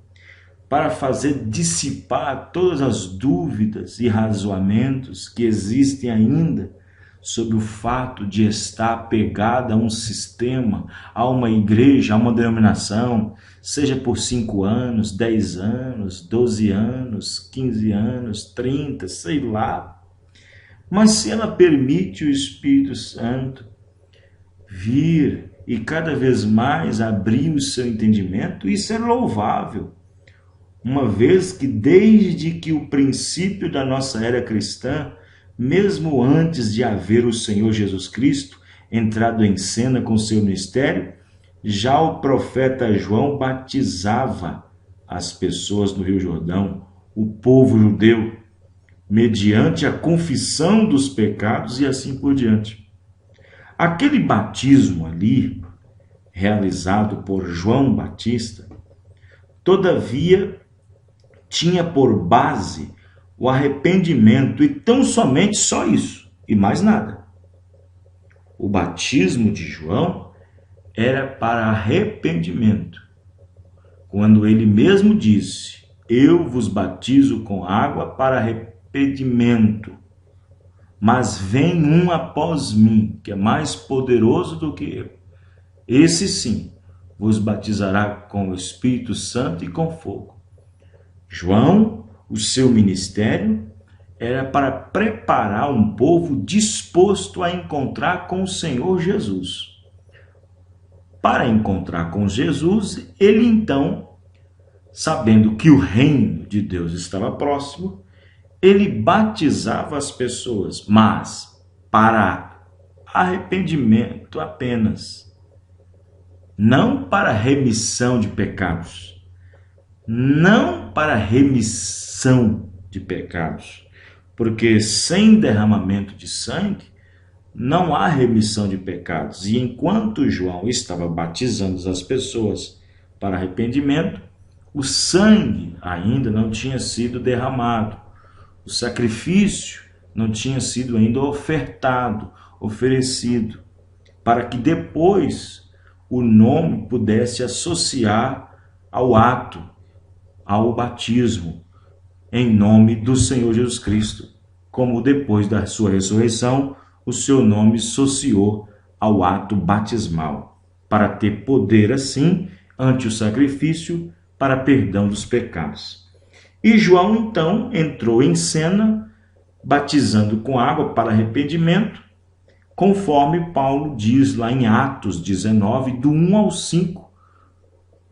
para fazer dissipar todas as dúvidas e razoamentos que existem ainda sobre o fato de estar apegada a um sistema, a uma igreja, a uma denominação, seja por 5 anos, 10 anos, 12 anos, 15 anos, 30, sei lá. Mas se ela permite o Espírito Santo vir e cada vez mais abrir o seu entendimento, isso é louvável. Uma vez que desde que o princípio da nossa era cristã, mesmo antes de haver o Senhor Jesus Cristo entrado em cena com seu ministério, já o profeta João batizava as pessoas no Rio Jordão, o povo judeu, mediante a confissão dos pecados e assim por diante. Aquele batismo ali, realizado por João Batista, todavia tinha por base o arrependimento, e tão somente só isso, e mais nada. O batismo de João era para arrependimento, quando ele mesmo disse: eu vos batizo com água para arrependimento, mas vem um após mim, que é mais poderoso do que eu. Esse sim vos batizará com o Espírito Santo e com fogo. João, o seu ministério era para preparar um povo disposto a encontrar com o Senhor Jesus. Para encontrar com Jesus, ele então, sabendo que o reino de Deus estava próximo, ele batizava as pessoas, mas para arrependimento apenas, não para remissão de pecados. Não para remissão de pecados, porque sem derramamento de sangue não há remissão de pecados. E enquanto João estava batizando as pessoas para arrependimento, o sangue ainda não tinha sido derramado, o sacrifício não tinha sido ainda ofertado, oferecido, para que depois o nome pudesse associar ao ato, ao batismo, em nome do Senhor Jesus Cristo, como depois da sua ressurreição, o seu nome associou ao ato batismal, para ter poder assim, ante o sacrifício, para perdão dos pecados. E João então entrou em cena, batizando com água para arrependimento, conforme Paulo diz lá em Atos 19, do 1 ao 5,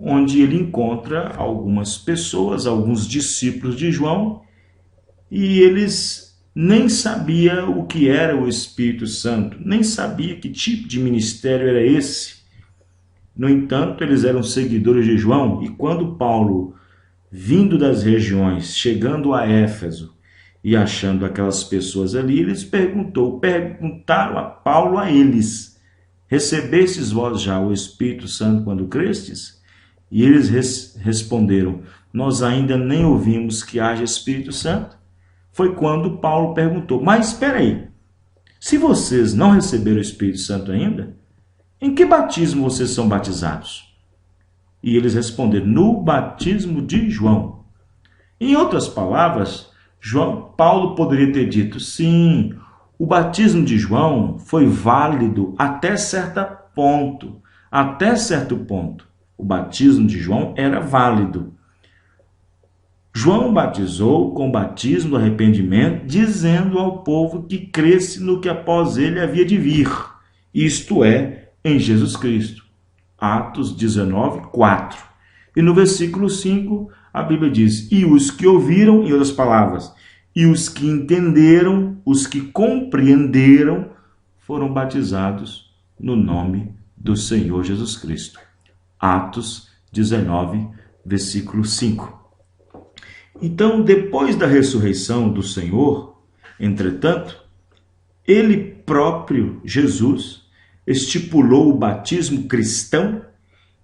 onde ele encontra algumas pessoas, alguns discípulos de João, e eles nem sabiam o que era o Espírito Santo, nem sabiam que tipo de ministério era esse. No entanto, eles eram seguidores de João, e quando Paulo, vindo das regiões, chegando a Éfeso e achando aquelas pessoas ali, eles perguntaram a Paulo a eles: recebestes vós já o Espírito Santo quando crestes? E eles responderam: nós ainda nem ouvimos que haja Espírito Santo. Foi quando Paulo perguntou: mas espera aí, se vocês não receberam o Espírito Santo ainda, em que batismo vocês são batizados? E eles responderam: no batismo de João. Em outras palavras, Paulo poderia ter dito: sim, o batismo de João foi válido até certo ponto. Até certo ponto, o batismo de João era válido. João batizou com o batismo do arrependimento, dizendo ao povo que cresce no que após ele havia de vir, isto é, em Jesus Cristo. Atos 19, 4. E no versículo 5, a Bíblia diz: e os que ouviram, em outras palavras, e os que entenderam, os que compreenderam, foram batizados no nome do Senhor Jesus Cristo. Atos 19, versículo 5. Então, depois da ressurreição do Senhor, entretanto, ele próprio, Jesus, estipulou o batismo cristão,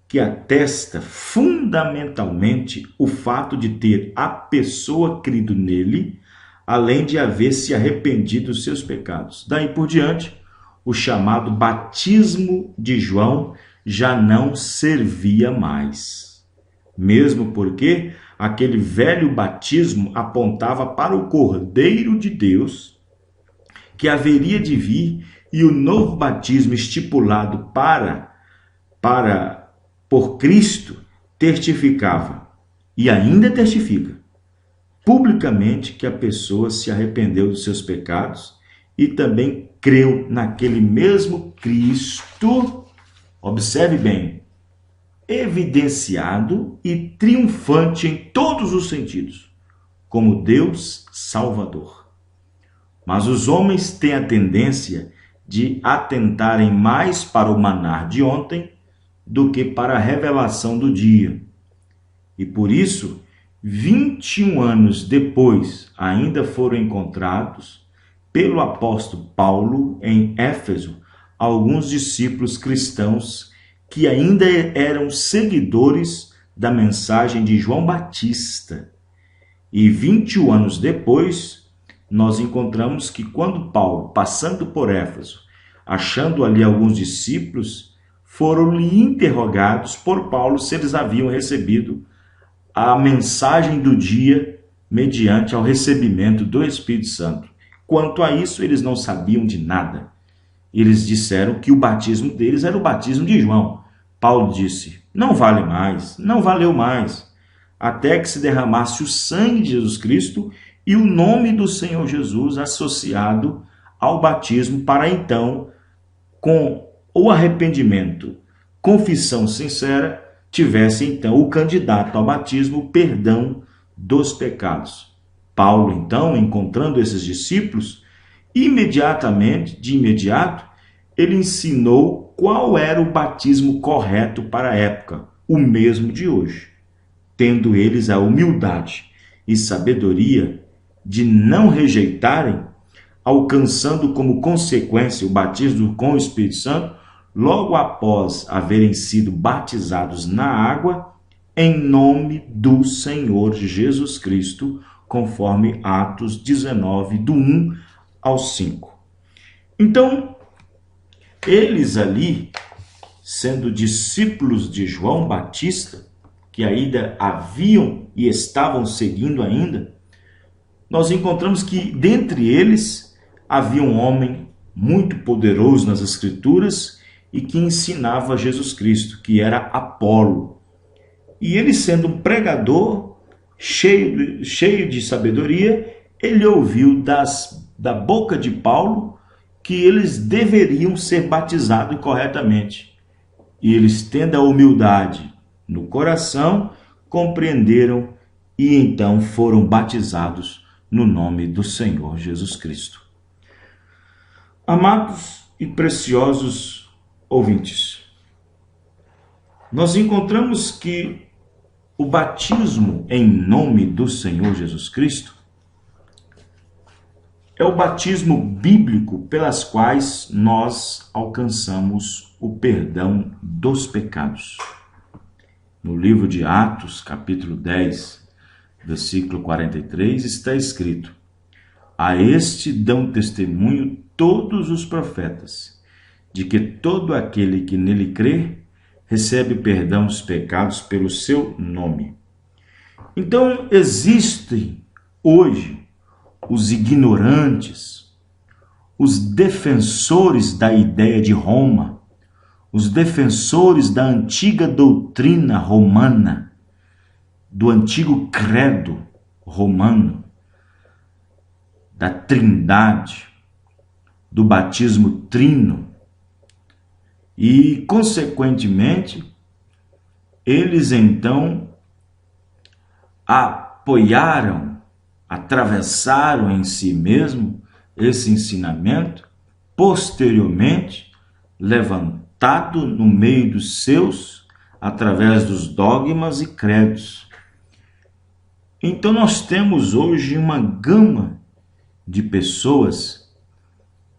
que atesta fundamentalmente o fato de ter a pessoa crido nele, além de haver se arrependido dos seus pecados. Daí por diante, o chamado batismo de João já não servia mais. Mesmo porque aquele velho batismo apontava para o Cordeiro de Deus que haveria de vir, e o novo batismo estipulado por Cristo testificava, e ainda testifica, publicamente que a pessoa se arrependeu dos seus pecados e também creu naquele mesmo Cristo, observe bem, evidenciado e triunfante em todos os sentidos, como Deus Salvador. Mas os homens têm a tendência de atentarem mais para o manar de ontem do que para a revelação do dia. E por isso, 21 anos depois, ainda foram encontrados pelo apóstolo Paulo em Éfeso alguns discípulos cristãos que ainda eram seguidores da mensagem de João Batista. E 21 anos depois, nós encontramos que quando Paulo, passando por Éfeso, achando ali alguns discípulos, foram-lhe interrogados por Paulo se eles haviam recebido a mensagem do dia mediante ao recebimento do Espírito Santo. Quanto a isso, eles não sabiam de nada. Eles disseram que o batismo deles era o batismo de João. Paulo disse, não vale mais, não valeu mais, até que se derramasse o sangue de Jesus Cristo e o nome do Senhor Jesus associado ao batismo, para então, com o arrependimento, confissão sincera, tivesse então o candidato ao batismo o perdão dos pecados. Paulo, então, encontrando esses discípulos, de imediato, ele ensinou qual era o batismo correto para a época, o mesmo de hoje, tendo eles a humildade e sabedoria de não rejeitarem, alcançando como consequência o batismo com o Espírito Santo, logo após haverem sido batizados na água, em nome do Senhor Jesus Cristo, conforme Atos 19, do 1 ao 5. Então, eles ali, sendo discípulos de João Batista, que ainda haviam e estavam seguindo ainda, nós encontramos que dentre eles havia um homem muito poderoso nas Escrituras e que ensinava Jesus Cristo, que era Apolo. E ele, sendo um pregador cheio de sabedoria, ele ouviu da boca de Paulo que eles deveriam ser batizados corretamente. E eles, tendo a humildade no coração, compreenderam e então foram batizados no nome do Senhor Jesus Cristo. Amados e preciosos ouvintes, nós encontramos que o batismo em nome do Senhor Jesus Cristo é o batismo bíblico pelas quais nós alcançamos o perdão dos pecados. No livro de Atos, capítulo 10, versículo 43, está escrito: a este dão testemunho todos os profetas, de que todo aquele que nele crê, recebe perdão dos pecados pelo seu nome. Então, existem hoje os ignorantes, os defensores da ideia de Roma, os defensores da antiga doutrina romana, do antigo credo romano, da trindade, do batismo trino, e, consequentemente, eles então apoiaram, atravessaram em si mesmo esse ensinamento, posteriormente levantado no meio dos seus, através dos dogmas e credos. Então nós temos hoje uma gama de pessoas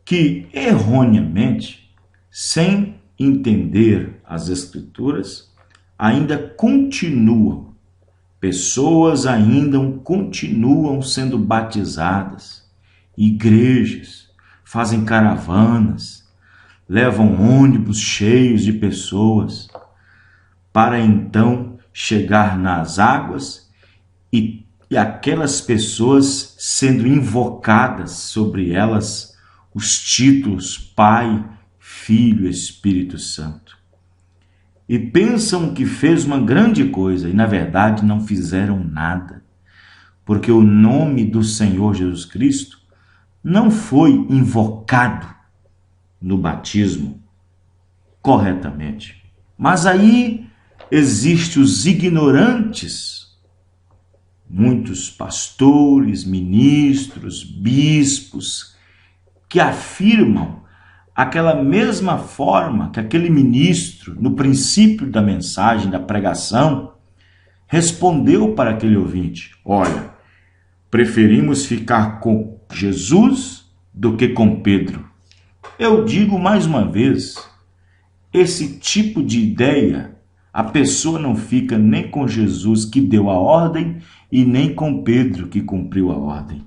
que erroneamente, sem entender as Escrituras, ainda continuam, pessoas ainda continuam sendo batizadas, igrejas fazem caravanas, levam ônibus cheios de pessoas, para então chegar nas águas e aquelas pessoas sendo invocadas sobre elas os títulos Pai, Filho, Espírito Santo. E pensam que fez uma grande coisa e, na verdade, não fizeram nada. Porque o nome do Senhor Jesus Cristo não foi invocado no batismo corretamente. Mas aí existem os ignorantes, muitos pastores, ministros, bispos, que afirmam aquela mesma forma que aquele ministro, no princípio da mensagem, da pregação, respondeu para aquele ouvinte: olha, preferimos ficar com Jesus do que com Pedro. Eu digo mais uma vez, esse tipo de ideia, a pessoa não fica nem com Jesus que deu a ordem e nem com Pedro que cumpriu a ordem.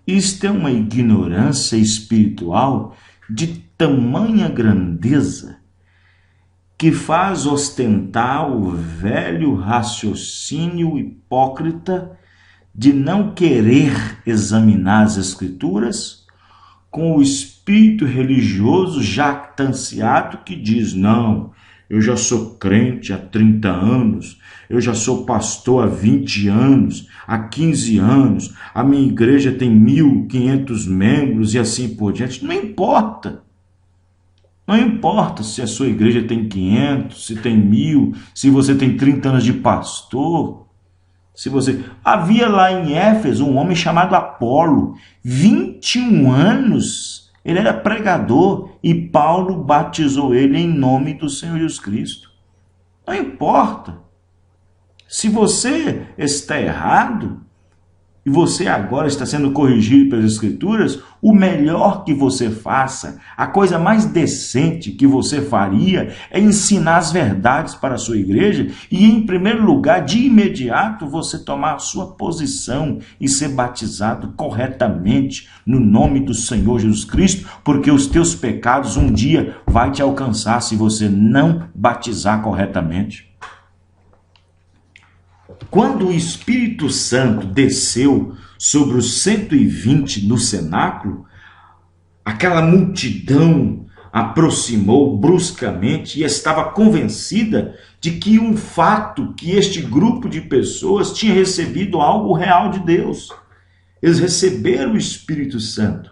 Isto é uma ignorância espiritual de tamanha grandeza que faz ostentar o velho raciocínio hipócrita de não querer examinar as Escrituras com o espírito religioso jactanciado que diz: não, eu já sou crente há 30 anos, eu já sou pastor há 20 anos, há 15 anos, a minha igreja tem 1.500 membros e assim por diante. Não importa. Não importa se a sua igreja tem 500, se tem 1.000, se você tem 30 anos de pastor. Havia lá em Éfeso um homem chamado Apolo, 21 anos, ele era pregador e Paulo batizou ele em nome do Senhor Jesus Cristo. Não importa. Se você está errado e você agora está sendo corrigido pelas Escrituras, o melhor que você faça, a coisa mais decente que você faria é ensinar as verdades para a sua igreja e, em primeiro lugar, de imediato, você tomar a sua posição e ser batizado corretamente no nome do Senhor Jesus Cristo, porque os teus pecados um dia vai te alcançar se você não batizar corretamente. Quando o Espírito Santo desceu sobre os 120 no cenáculo, aquela multidão aproximou bruscamente e estava convencida de que um fato, que este grupo de pessoas tinha recebido algo real de Deus. Eles receberam o Espírito Santo.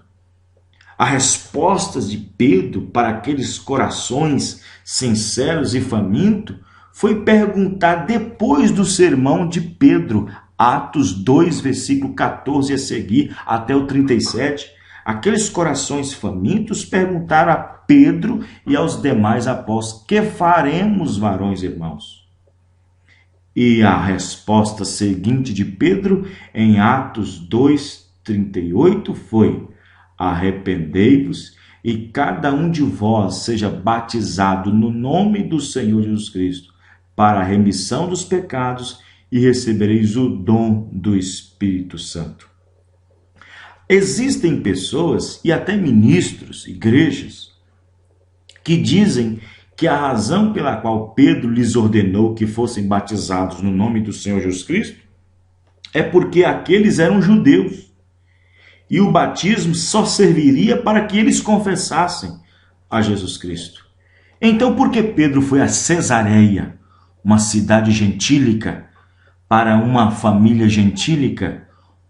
As respostas de Pedro para aqueles corações sinceros e famintos foi perguntar depois do sermão de Pedro, Atos 2, versículo 14 a seguir, até o 37. Aqueles corações famintos perguntaram a Pedro e aos demais apóstolos: que faremos, varões irmãos? E a resposta seguinte de Pedro, em Atos 2, 38, foi: arrependei-vos e cada um de vós seja batizado no nome do Senhor Jesus Cristo, para a remissão dos pecados, e recebereis o dom do Espírito Santo. Existem pessoas, e até ministros, igrejas, que dizem que a razão pela qual Pedro lhes ordenou que fossem batizados no nome do Senhor Jesus Cristo é porque aqueles eram judeus, e o batismo só serviria para que eles confessassem a Jesus Cristo. Então, por que Pedro foi a Cesareia, uma cidade gentílica, para uma família gentílica,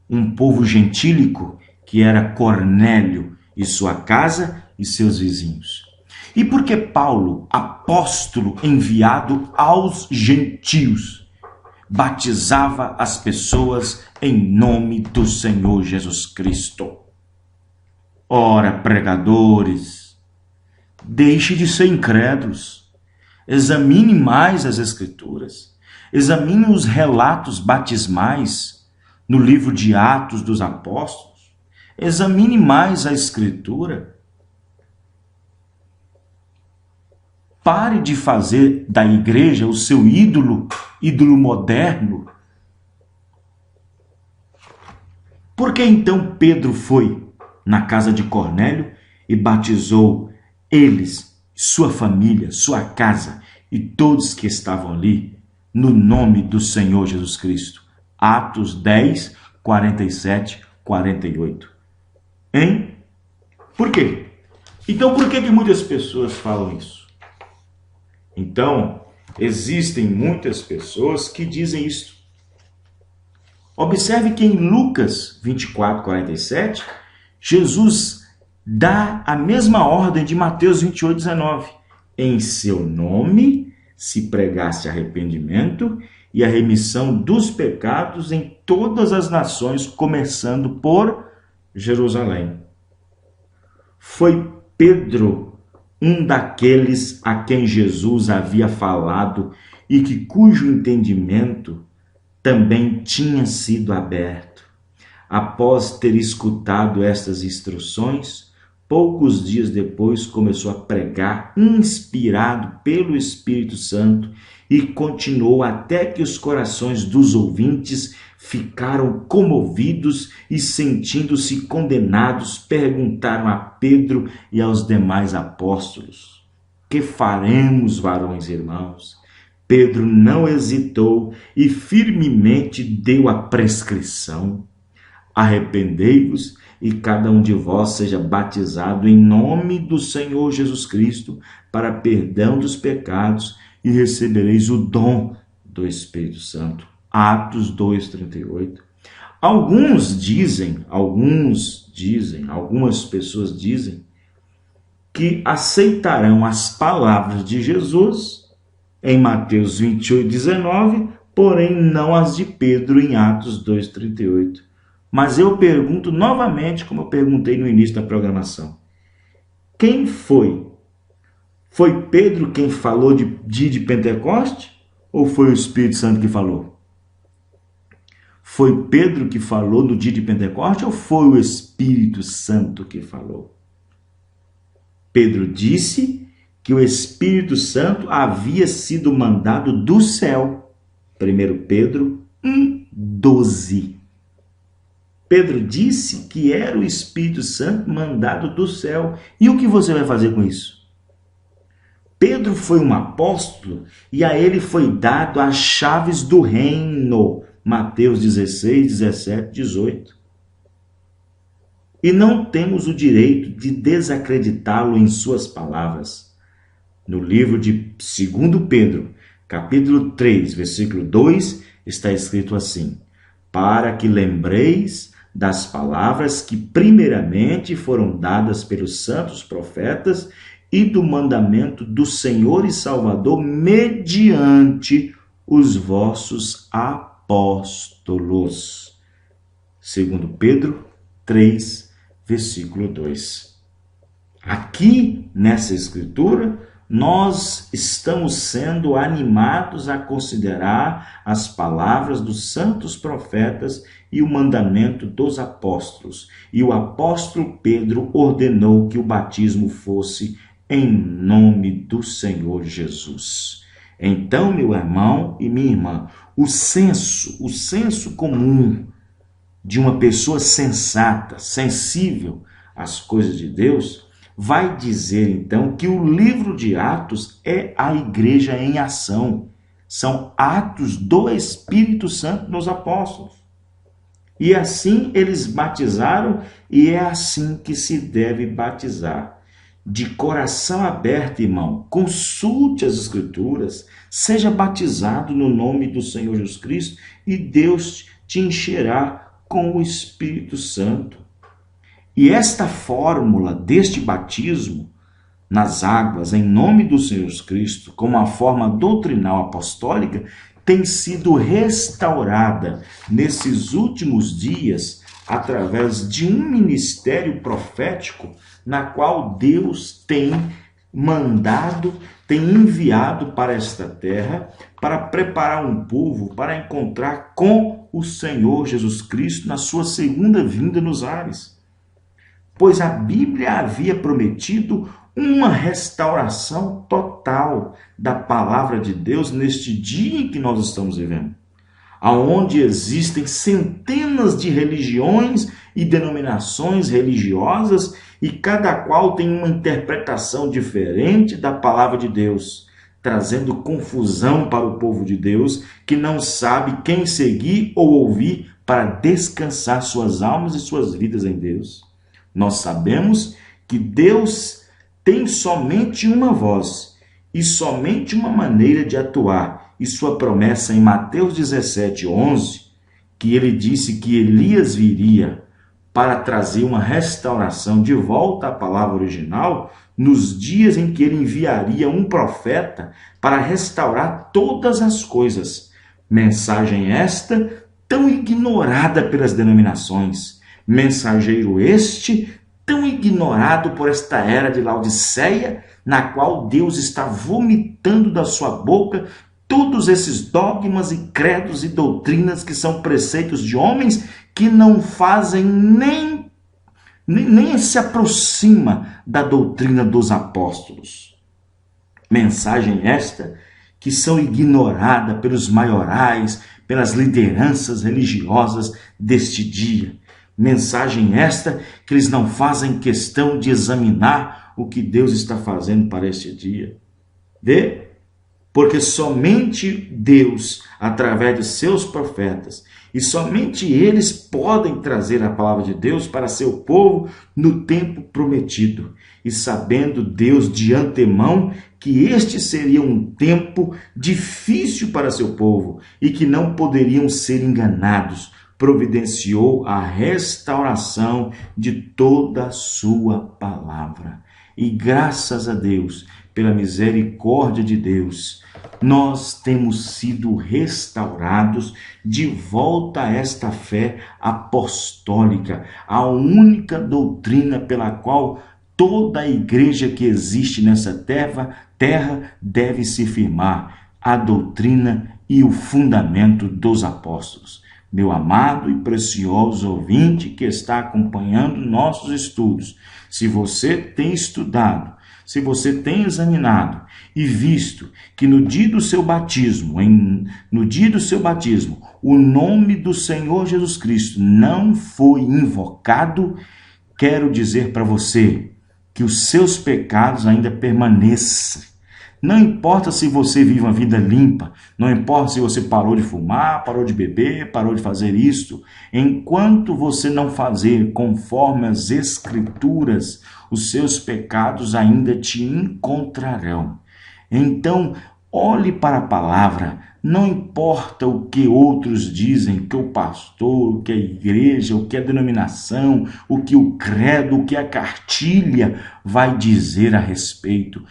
um povo gentílico, que era Cornélio e sua casa e seus vizinhos? E por que Paulo, apóstolo enviado aos gentios, batizava as pessoas em nome do Senhor Jesus Cristo? Ora, pregadores, deixe de ser incrédulos. Examine mais as Escrituras. Examine os relatos batismais no livro de Atos dos Apóstolos. Examine mais a Escritura. Pare de fazer da igreja o seu ídolo moderno. Por que então Pedro foi na casa de Cornélio e batizou eles, sua família, sua casa e todos que estavam ali, no nome do Senhor Jesus Cristo? Atos 10, 47, 48. Hein? Por quê? Então, por que muitas pessoas falam isso? Então, existem muitas pessoas que dizem isso. Observe que em Lucas 24:47, Jesus dá a mesma ordem de Mateus 28:19. Em seu nome se pregasse arrependimento e a remissão dos pecados em todas as nações, começando por Jerusalém. Foi Pedro um daqueles a quem Jesus havia falado e cujo entendimento também tinha sido aberto. Após ter escutado estas instruções, poucos dias depois começou a pregar, inspirado pelo Espírito Santo, e continuou até que os corações dos ouvintes ficaram comovidos e, sentindo-se condenados, perguntaram a Pedro e aos demais apóstolos: que faremos, varões e irmãos? Pedro não hesitou e firmemente deu a prescrição: arrependei-vos e cada um de vós seja batizado em nome do Senhor Jesus Cristo para perdão dos pecados e recebereis o dom do Espírito Santo. Atos 2:38. Algumas pessoas dizem que aceitarão as palavras de Jesus em Mateus 28:19, porém não as de Pedro em Atos 2:38. Mas eu pergunto novamente, como eu perguntei no início da programação: quem foi? Foi Pedro quem falou de dia de Pentecoste? Ou foi o Espírito Santo que falou? Foi Pedro que falou no dia de Pentecoste ou foi o Espírito Santo que falou? Pedro disse que o Espírito Santo havia sido mandado do céu. 1 Pedro 1:12. Pedro disse que era o Espírito Santo mandado do céu. E o que você vai fazer com isso? Pedro foi um apóstolo e a ele foi dado as chaves do reino. Mateus 16:17-18. E não temos o direito de desacreditá-lo em suas palavras. No livro de 2 Pedro, capítulo 3, versículo 2, está escrito assim: para que lembreis das palavras que primeiramente foram dadas pelos santos profetas e do mandamento do Senhor e Salvador mediante os vossos apóstolos. 2 Pedro 3, versículo 2. Aqui nessa escritura, nós estamos sendo animados a considerar as palavras dos santos profetas e o mandamento dos apóstolos. E o apóstolo Pedro ordenou que o batismo fosse em nome do Senhor Jesus. Então, meu irmão e minha irmã, o senso comum de uma pessoa sensata, sensível às coisas de Deus, vai dizer então que o livro de Atos é a igreja em ação. São atos do Espírito Santo nos apóstolos. E assim eles batizaram, e é assim que se deve batizar. De coração aberto, irmão, consulte as Escrituras, seja batizado no nome do Senhor Jesus Cristo e Deus te encherá com o Espírito Santo. E esta fórmula deste batismo nas águas, em nome do Senhor Jesus Cristo, como a forma doutrinal apostólica, tem sido restaurada nesses últimos dias através de um ministério profético na qual Deus tem mandado, tem enviado para esta terra para preparar um povo para encontrar com o Senhor Jesus Cristo na sua segunda vinda nos ares. Pois a Bíblia havia prometido uma restauração total da palavra de Deus neste dia em que nós estamos vivendo, aonde existem centenas de religiões e denominações religiosas e cada qual tem uma interpretação diferente da palavra de Deus, trazendo confusão para o povo de Deus que não sabe quem seguir ou ouvir para descansar suas almas e suas vidas em Deus. Nós sabemos que Deus tem somente uma voz e somente uma maneira de atuar. E sua promessa em Mateus 17:11, que ele disse que Elias viria para trazer uma restauração de volta à palavra original, nos dias em que ele enviaria um profeta para restaurar todas as coisas. Mensagem esta tão ignorada pelas denominações. Mensageiro este tão ignorado por esta era de Laodiceia, na qual Deus está vomitando da sua boca todos esses dogmas e credos e doutrinas que são preceitos de homens que não fazem nem se aproxima da doutrina dos apóstolos. Mensagem esta que são ignoradas pelos maiorais, pelas lideranças religiosas deste dia. Mensagem esta que eles não fazem questão de examinar o que Deus está fazendo para este dia. Vê? Porque somente Deus, através de seus profetas, e somente eles podem trazer a palavra de Deus para seu povo no tempo prometido. E sabendo Deus de antemão que este seria um tempo difícil para seu povo e que não poderiam ser enganados, providenciou a restauração de toda a sua palavra. E graças a Deus, pela misericórdia de Deus, nós temos sido restaurados de volta a esta fé apostólica, a única doutrina pela qual toda a igreja que existe nessa terra deve se firmar, a doutrina e o fundamento dos apóstolos. Meu amado e precioso ouvinte que está acompanhando nossos estudos, se você tem estudado, se você tem examinado e visto que no dia do seu batismo, o nome do Senhor Jesus Cristo não foi invocado, quero dizer para você que os seus pecados ainda permaneçam. Não importa se você vive uma vida limpa, não importa se você parou de fumar, parou de beber, parou de fazer isto. Enquanto você não fazer conforme as Escrituras, os seus pecados ainda te encontrarão. Então, olhe para a palavra, não importa o que outros dizem, que o pastor, o que a igreja, o que a denominação, o que o credo, o que a cartilha vai dizer a respeito.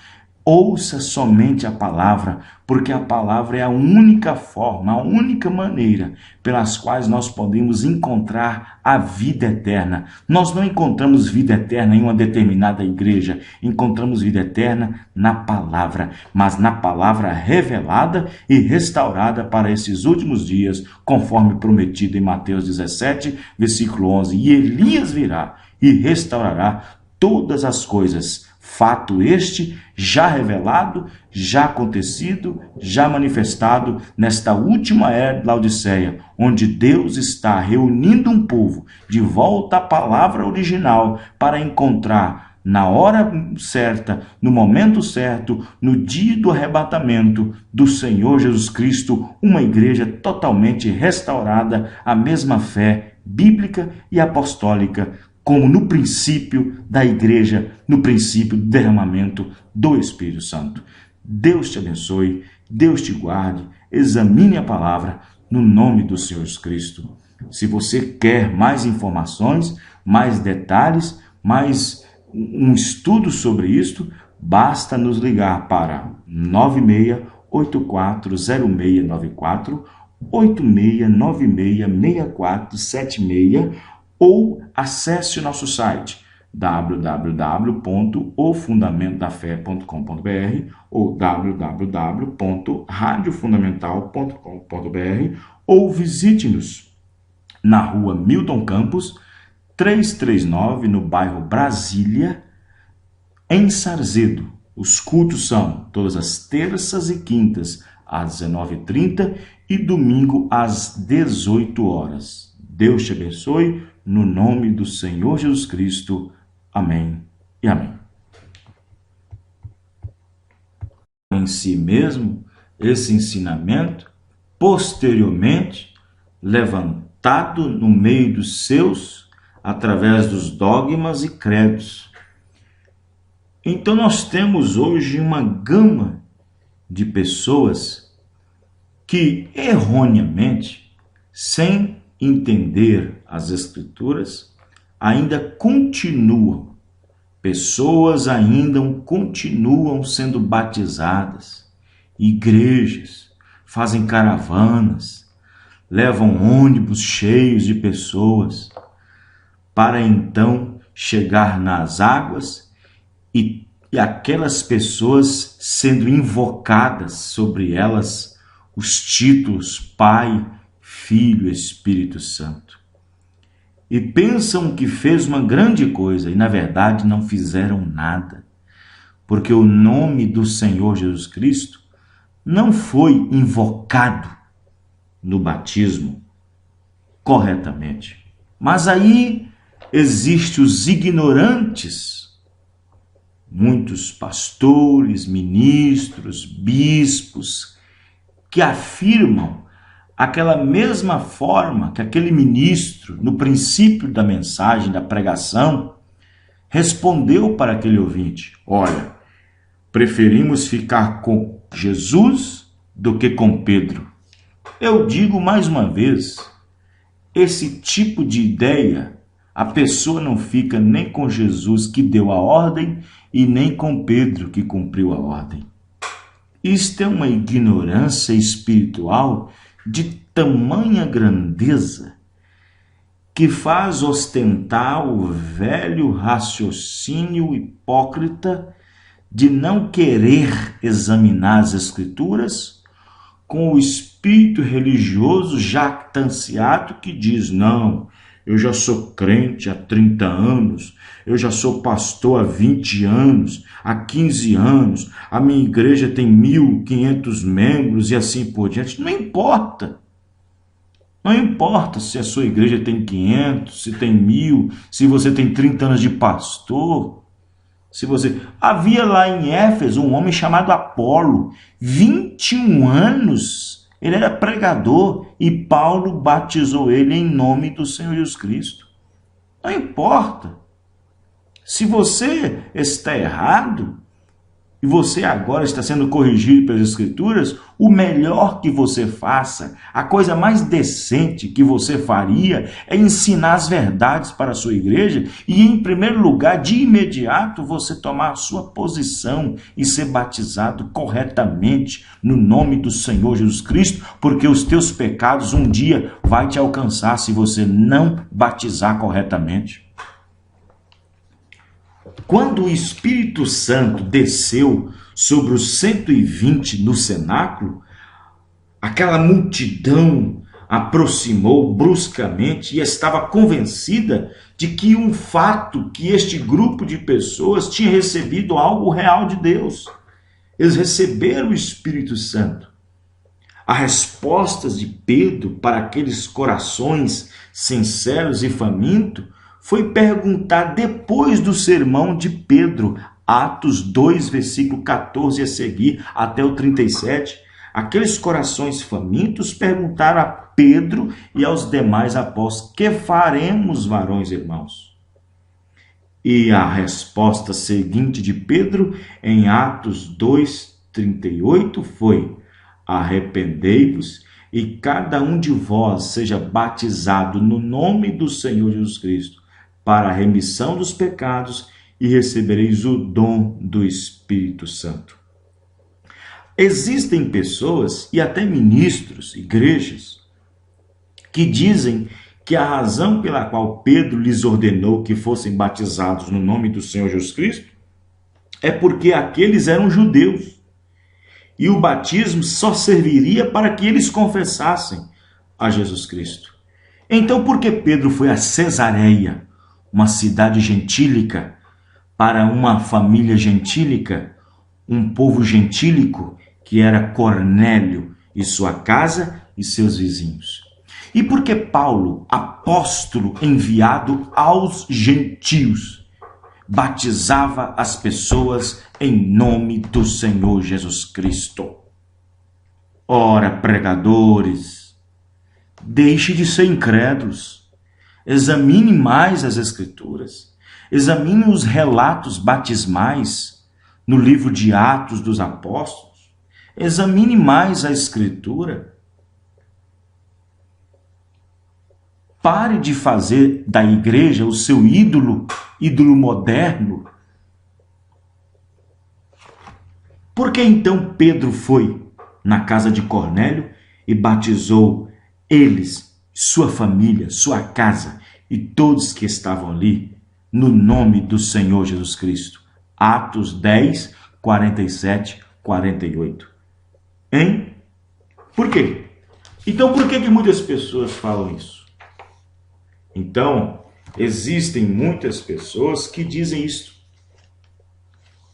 Ouça somente a palavra, porque a palavra é a única forma, a única maneira pelas quais nós podemos encontrar a vida eterna. Nós não encontramos vida eterna em uma determinada igreja, encontramos vida eterna na palavra, mas na palavra revelada e restaurada para esses últimos dias, conforme prometido em Mateus 17, versículo 11. E Elias virá e restaurará todas as coisas. Fato este já revelado, já acontecido, já manifestado nesta última era de Laodiceia, onde Deus está reunindo um povo de volta à palavra original para encontrar na hora certa, no momento certo, no dia do arrebatamento do Senhor Jesus Cristo, uma igreja totalmente restaurada, a mesma fé bíblica e apostólica, como no princípio da igreja, no princípio do derramamento do Espírito Santo. Deus te abençoe, Deus te guarde, examine a palavra no nome do Senhor Jesus Cristo. Se você quer mais informações, mais detalhes, mais um estudo sobre isto, basta nos ligar para 96840694, 86966476, ou acesse o nosso site www.ofundamentodafe.com.br ou www.radiofundamental.com.br ou visite-nos na rua Milton Campos, 339, no bairro Brasília, em Sarzedo. Os cultos são todas as terças e quintas às 19h30 e domingo às 18 horas. Deus te abençoe, no nome do Senhor Jesus Cristo. Amém e amém. Em si mesmo, esse ensinamento, posteriormente, levantado no meio dos seus, através dos dogmas e credos, Então nós temos hoje uma gama de pessoas que erroneamente, sem entender as Escrituras, ainda continuam, pessoas ainda continuam sendo batizadas, igrejas fazem caravanas, levam ônibus cheios de pessoas, para então chegar nas águas e aquelas pessoas sendo invocadas sobre elas os títulos Pai, Filho, Espírito Santo. E pensam que fez uma grande coisa e na verdade não fizeram nada, porque o nome do Senhor Jesus Cristo não foi invocado no batismo corretamente. Mas aí existem os ignorantes, muitos pastores, ministros, bispos, que afirmam aquela mesma forma que aquele ministro, no princípio da mensagem, da pregação, respondeu para aquele ouvinte: olha, preferimos ficar com Jesus do que com Pedro. Eu digo mais uma vez, esse tipo de ideia, a pessoa não fica nem com Jesus que deu a ordem e nem com Pedro que cumpriu a ordem. Isto é uma ignorância espiritual de tamanha grandeza que faz ostentar o velho raciocínio hipócrita de não querer examinar as Escrituras com o espírito religioso jactanciado que diz: não, eu já sou crente há 30 anos, eu já sou pastor há 20 anos, há 15 anos, a minha igreja tem 1.500 membros e assim por diante. Não importa. Não importa se a sua igreja tem 500, se tem 1.000, se você tem 30 anos de pastor. Havia lá em Éfeso um homem chamado Apolo, 21 anos, ele era pregador e Paulo batizou ele em nome do Senhor Jesus Cristo. Não importa. Se você está errado e você agora está sendo corrigido pelas Escrituras, o melhor que você faça, a coisa mais decente que você faria é ensinar as verdades para a sua igreja e, em primeiro lugar, de imediato, você tomar a sua posição e ser batizado corretamente no nome do Senhor Jesus Cristo, porque os teus pecados um dia vai te alcançar se você não batizar corretamente. Quando o Espírito Santo desceu sobre os 120 no cenáculo, aquela multidão aproximou bruscamente e estava convencida de que um fato, que este grupo de pessoas tinha recebido algo real de Deus. Eles receberam o Espírito Santo. As respostas de Pedro para aqueles corações sinceros e famintos foi perguntar depois do sermão de Pedro, Atos 2, versículo 14 a seguir, até o 37. Aqueles corações famintos perguntaram a Pedro e aos demais apóstolos: que faremos, varões irmãos? E a resposta seguinte de Pedro, em Atos 2, 38, foi: arrependei-vos e cada um de vós seja batizado no nome do Senhor Jesus Cristo, para a remissão dos pecados, e recebereis o dom do Espírito Santo. Existem pessoas, e até ministros, igrejas, que dizem que a razão pela qual Pedro lhes ordenou que fossem batizados no nome do Senhor Jesus Cristo é porque aqueles eram judeus, e o batismo só serviria para que eles confessassem a Jesus Cristo. Então, por que Pedro foi a Cesareia, uma cidade gentílica, para uma família gentílica, um povo gentílico, que era Cornélio e sua casa e seus vizinhos? E por que Paulo, apóstolo enviado aos gentios, batizava as pessoas em nome do Senhor Jesus Cristo? Ora, pregadores, deixe de ser incrédulos. Examine mais as Escrituras. Examine os relatos batismais no livro de Atos dos Apóstolos. Examine mais a Escritura. Pare de fazer da igreja o seu ídolo moderno. Por que então Pedro foi na casa de Cornélio e batizou eles, sua família, sua casa e todos que estavam ali, no nome do Senhor Jesus Cristo? Atos 10, 47, 48. Hein? Por quê? Então por que muitas pessoas falam isso? Então, existem muitas pessoas que dizem isso.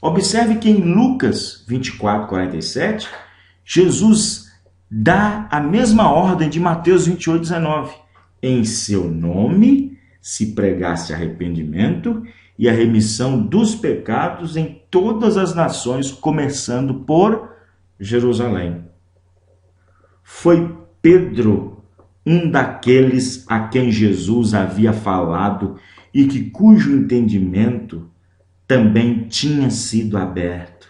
Observe que em Lucas 24, 47, Jesus dá a mesma ordem de Mateus 28, 19. Em seu nome se pregasse arrependimento e a remissão dos pecados em todas as nações, começando por Jerusalém. Foi Pedro um daqueles a quem Jesus havia falado e cujo entendimento também tinha sido aberto.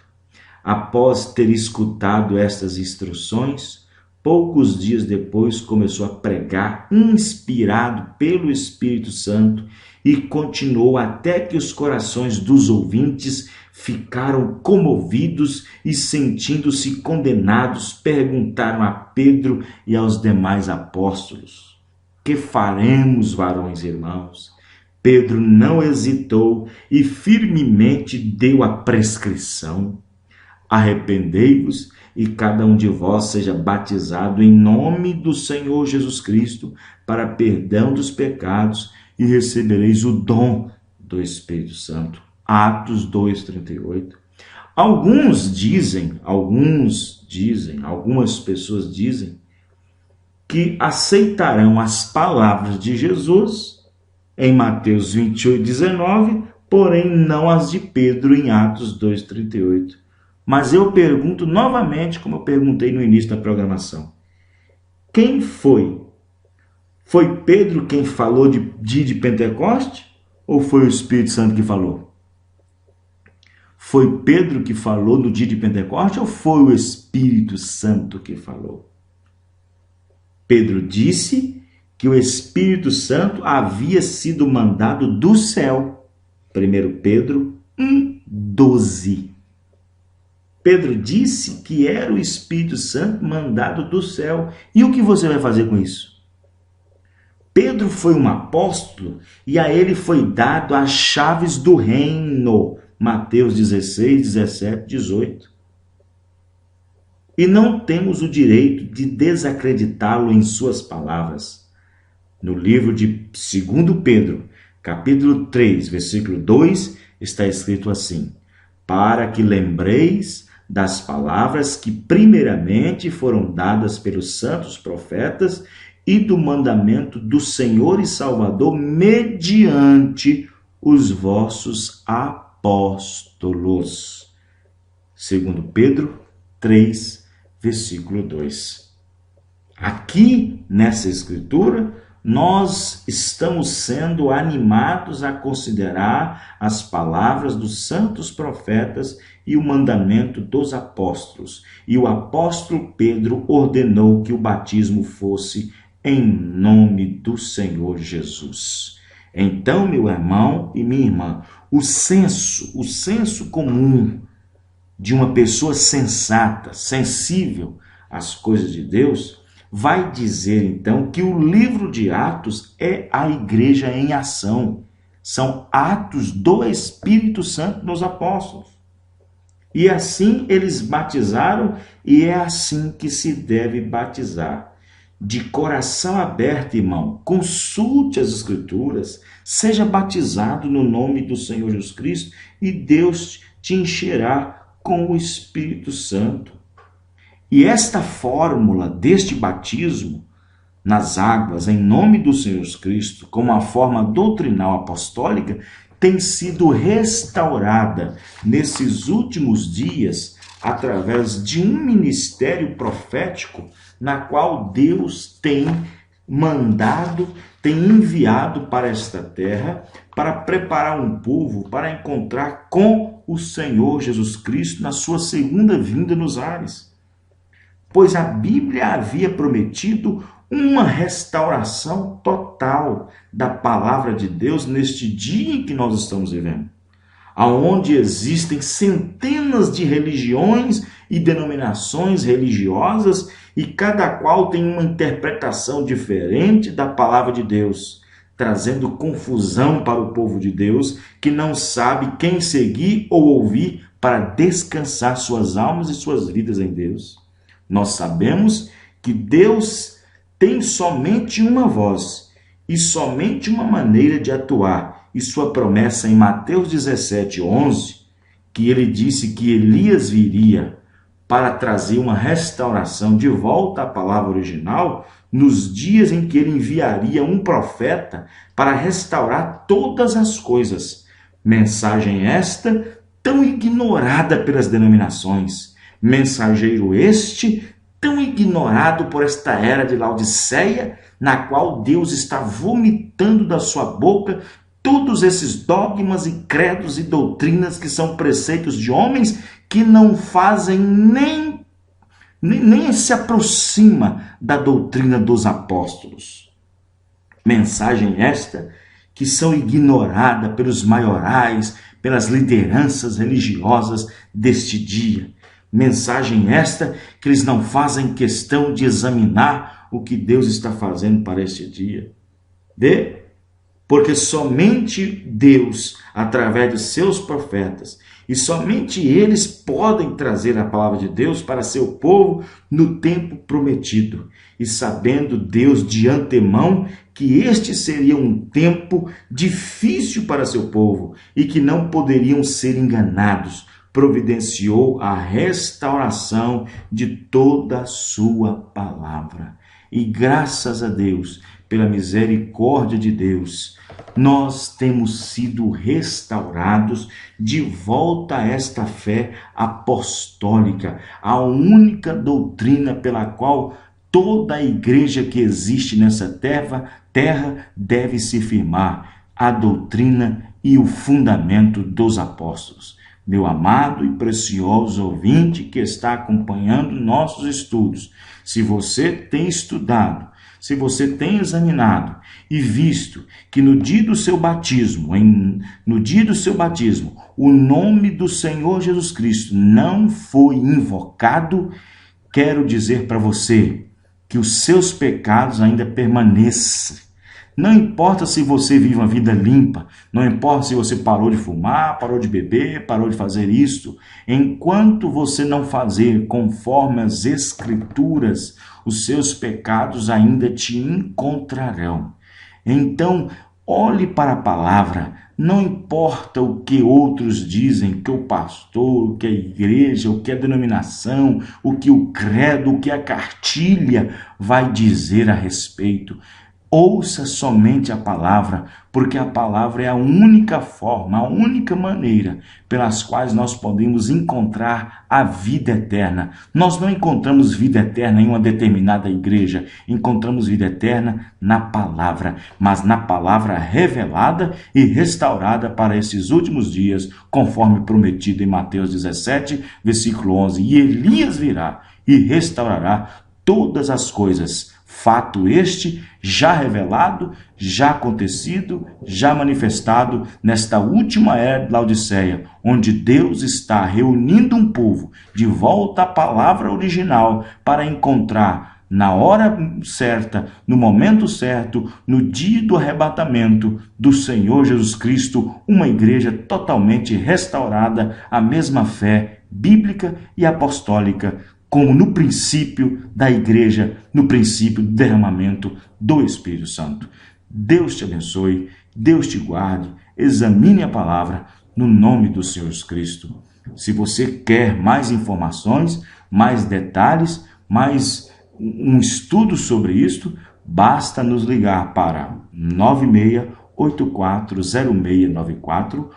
Após ter escutado estas instruções, poucos dias depois começou a pregar, inspirado pelo Espírito Santo, e continuou até que os corações dos ouvintes ficaram comovidos e, sentindo-se condenados, perguntaram a Pedro e aos demais apóstolos: que faremos, varões e irmãos? Pedro não hesitou e firmemente deu a prescrição: arrependei-vos e cada um de vós seja batizado em nome do Senhor Jesus Cristo para perdão dos pecados e recebereis o dom do Espírito Santo. Atos 2:38. Algumas pessoas dizem que aceitarão as palavras de Jesus em Mateus 28:19, porém não as de Pedro em Atos 2:38. Mas eu pergunto novamente, como eu perguntei no início da programação: quem foi? Foi Pedro quem falou de dia de Pentecoste? Ou foi o Espírito Santo que falou? Foi Pedro que falou no dia de Pentecoste ou foi o Espírito Santo que falou? Pedro disse que o Espírito Santo havia sido mandado do céu. 1 Pedro 1:12. Pedro disse que era o Espírito Santo mandado do céu. E o que você vai fazer com isso? Pedro foi um apóstolo e a ele foi dado as chaves do reino. Mateus 16, 17, 18. E não temos o direito de desacreditá-lo em suas palavras. No livro de 2 Pedro, capítulo 3, versículo 2, está escrito assim: para que lembreis das palavras que primeiramente foram dadas pelos santos profetas e do mandamento do Senhor e Salvador mediante os vossos apóstolos. 2 Pedro 3, versículo 2. Aqui nessa escritura, nós estamos sendo animados a considerar as palavras dos santos profetas e o mandamento dos apóstolos. E o apóstolo Pedro ordenou que o batismo fosse em nome do Senhor Jesus. Então, meu irmão e minha irmã, o senso comum de uma pessoa sensata, sensível às coisas de Deus, vai dizer então que o livro de Atos é a igreja em ação. São atos do Espírito Santo nos apóstolos. E assim eles batizaram, e é assim que se deve batizar. De coração aberto, irmão, consulte as Escrituras, seja batizado no nome do Senhor Jesus Cristo e Deus te encherá com o Espírito Santo. E esta fórmula deste batismo nas águas, em nome do Senhor Jesus Cristo, como a forma doutrinal apostólica, tem sido restaurada nesses últimos dias através de um ministério profético na qual Deus tem mandado, tem enviado para esta terra para preparar um povo para encontrar com o Senhor Jesus Cristo na sua segunda vinda nos ares. Pois a Bíblia havia prometido uma restauração total da palavra de Deus neste dia em que nós estamos vivendo, aonde existem centenas de religiões e denominações religiosas e cada qual tem uma interpretação diferente da palavra de Deus, trazendo confusão para o povo de Deus que não sabe quem seguir ou ouvir para descansar suas almas e suas vidas em Deus. Nós sabemos que Deus tem somente uma voz e somente uma maneira de atuar, e sua promessa em Mateus 17:11, que ele disse que Elias viria para trazer uma restauração de volta à palavra original, nos dias em que ele enviaria um profeta para restaurar todas as coisas. Mensagem esta tão ignorada pelas denominações. Mensageiro este tão ignorado por esta era de Laodiceia, na qual Deus está vomitando da sua boca todos esses dogmas e credos e doutrinas que são preceitos de homens que não fazem nem se aproxima da doutrina dos apóstolos. Mensagem esta que são ignoradas pelos maiorais, pelas lideranças religiosas deste dia. Mensagem esta que eles não fazem questão de examinar o que Deus está fazendo para este dia. Porque somente Deus, através dos seus profetas, e somente eles podem trazer a palavra de Deus para seu povo no tempo prometido. E sabendo Deus de antemão que este seria um tempo difícil para seu povo e que não poderiam ser enganados, providenciou a restauração de toda a sua palavra. E graças a Deus, pela misericórdia de Deus, nós temos sido restaurados de volta a esta fé apostólica, a única doutrina pela qual toda a igreja que existe nessa terra deve se firmar, a doutrina e o fundamento dos apóstolos. Meu amado e precioso ouvinte que está acompanhando nossos estudos, se você tem estudado, se você tem examinado e visto que no dia do seu batismo, o nome do Senhor Jesus Cristo não foi invocado, quero dizer para você que os seus pecados ainda permaneçam. Não importa se você vive uma vida limpa, não importa se você parou de fumar, parou de beber, parou de fazer isto, enquanto você não fazer conforme as Escrituras, os seus pecados ainda te encontrarão. Então, olhe para a palavra, não importa o que outros dizem, que o pastor, o que a igreja, o que a denominação, o que o credo, o que a cartilha vai dizer a respeito. Ouça somente a palavra, porque a palavra é a única forma, a única maneira pelas quais nós podemos encontrar a vida eterna. Nós não encontramos vida eterna em uma determinada igreja, encontramos vida eterna na palavra, mas na palavra revelada e restaurada para esses últimos dias, conforme prometido em Mateus 17, versículo 11. E Elias virá e restaurará todas as coisas. Fato este já revelado, já acontecido, já manifestado nesta última era de Laodiceia, onde Deus está reunindo um povo de volta à palavra original para encontrar na hora certa, no momento certo, no dia do arrebatamento do Senhor Jesus Cristo, uma igreja totalmente restaurada, a mesma fé bíblica e apostólica, como no princípio da igreja, no princípio do derramamento do Espírito Santo. Deus te abençoe, Deus te guarde, examine a palavra no nome do Senhor Jesus Cristo. Se você quer mais informações, mais detalhes, mais um estudo sobre isto, basta nos ligar para 96840694,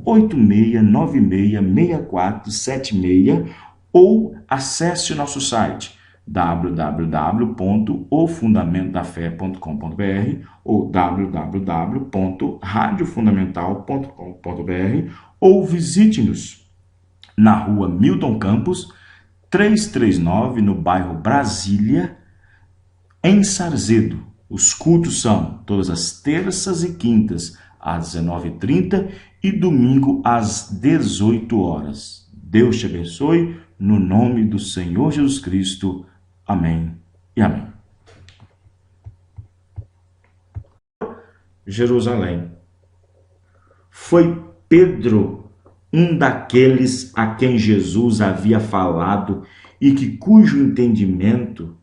86966476, ou acesse o nosso site www.ofundamentodafe.com.br ou www.radiofundamental.com.br ou visite-nos na rua Milton Campos, 339, no bairro Brasília, em Sarzedo. Os cultos são todas as terças e quintas, às 19h30 e domingo às 18 horas. Deus te abençoe, no nome do Senhor Jesus Cristo. Amém e amém. Jerusalém. Foi Pedro um daqueles a quem Jesus havia falado e cujo entendimento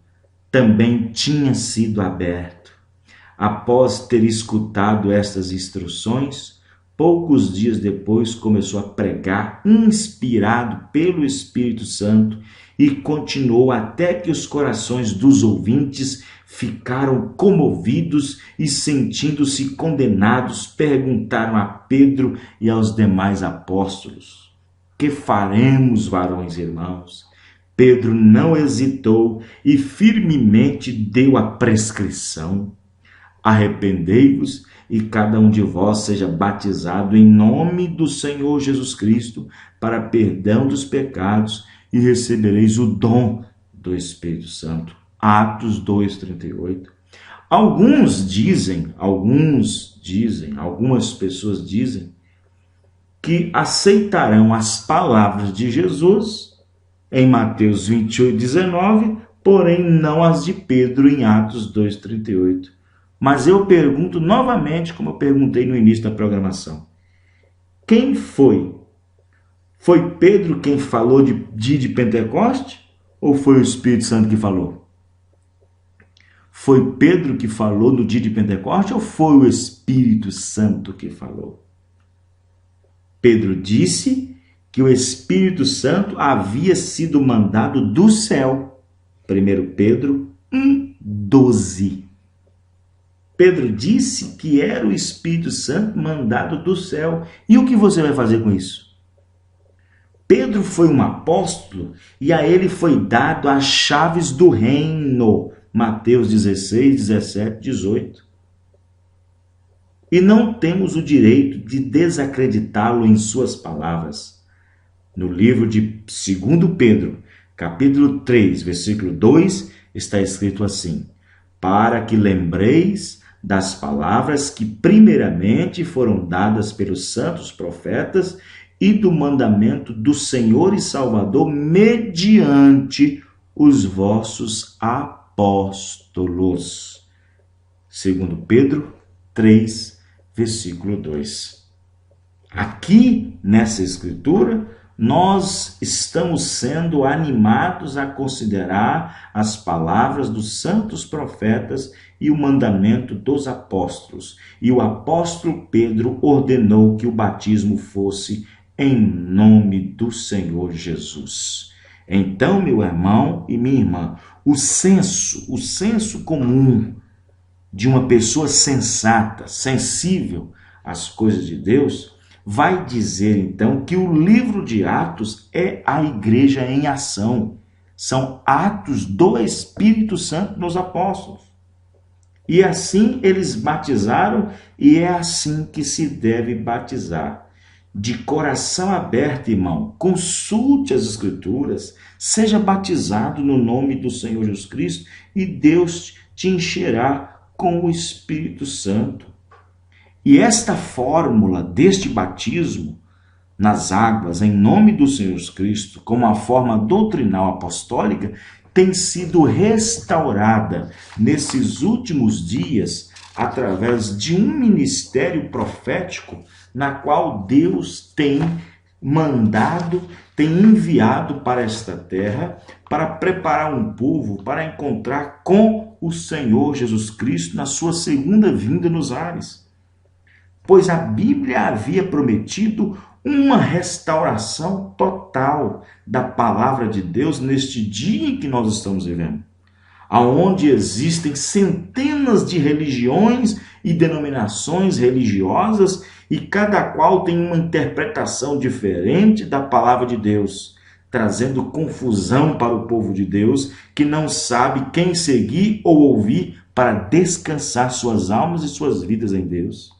também tinha sido aberto. Após ter escutado estas instruções, poucos dias depois começou a pregar, inspirado pelo Espírito Santo, e continuou até que os corações dos ouvintes ficaram comovidos e, sentindo-se condenados, perguntaram a Pedro e aos demais apóstolos: que faremos, varões e irmãos? Pedro não hesitou e firmemente deu a prescrição: arrependei-vos e cada um de vós seja batizado em nome do Senhor Jesus Cristo para perdão dos pecados e recebereis o dom do Espírito Santo. Atos 2:38. Algumas pessoas dizem que aceitarão as palavras de Jesus em Mateus 28:19, porém não as de Pedro em Atos 2:38. Mas eu pergunto novamente, como eu perguntei no início da programação: quem foi? Foi Pedro quem falou de dia de Pentecoste? Ou foi o Espírito Santo que falou? Foi Pedro que falou no dia de Pentecoste ou foi o Espírito Santo que falou? Pedro disse que o Espírito Santo havia sido mandado do céu. 1 Pedro 1:12. Pedro disse que era o Espírito Santo mandado do céu. E o que você vai fazer com isso? Pedro foi um apóstolo e a ele foi dado as chaves do reino. Mateus 16, 17, 18. E não temos o direito de desacreditá-lo em suas palavras. No livro de 2 Pedro, capítulo 3, versículo 2, está escrito assim: para que lembreis das palavras que primeiramente foram dadas pelos santos profetas e do mandamento do Senhor e Salvador mediante os vossos apóstolos. 2 Pedro 3, versículo 2. Aqui, nessa escritura, nós estamos sendo animados a considerar as palavras dos santos profetas e o mandamento dos apóstolos. E o apóstolo Pedro ordenou que o batismo fosse em nome do Senhor Jesus. Então, meu irmão e minha irmã, o senso comum de uma pessoa sensata, sensível às coisas de Deus, vai dizer então que o livro de Atos é a igreja em ação. São atos do Espírito Santo nos apóstolos. E assim eles batizaram, e é assim que se deve batizar. De coração aberto, irmão, consulte as Escrituras, seja batizado no nome do Senhor Jesus Cristo e Deus te encherá com o Espírito Santo. E esta fórmula deste batismo nas águas, em nome do Senhor Jesus Cristo, como a forma doutrinal apostólica, tem sido restaurada nesses últimos dias através de um ministério profético na qual Deus tem mandado, tem enviado para esta terra para preparar um povo para encontrar com o Senhor Jesus Cristo na sua segunda vinda nos ares. Pois a Bíblia havia prometido uma restauração total da palavra de Deus neste dia em que nós estamos vivendo, aonde existem centenas de religiões e denominações religiosas e cada qual tem uma interpretação diferente da palavra de Deus. trazendo confusão para o povo de Deus, que não sabe quem seguir ou ouvir para descansar suas almas e suas vidas em Deus.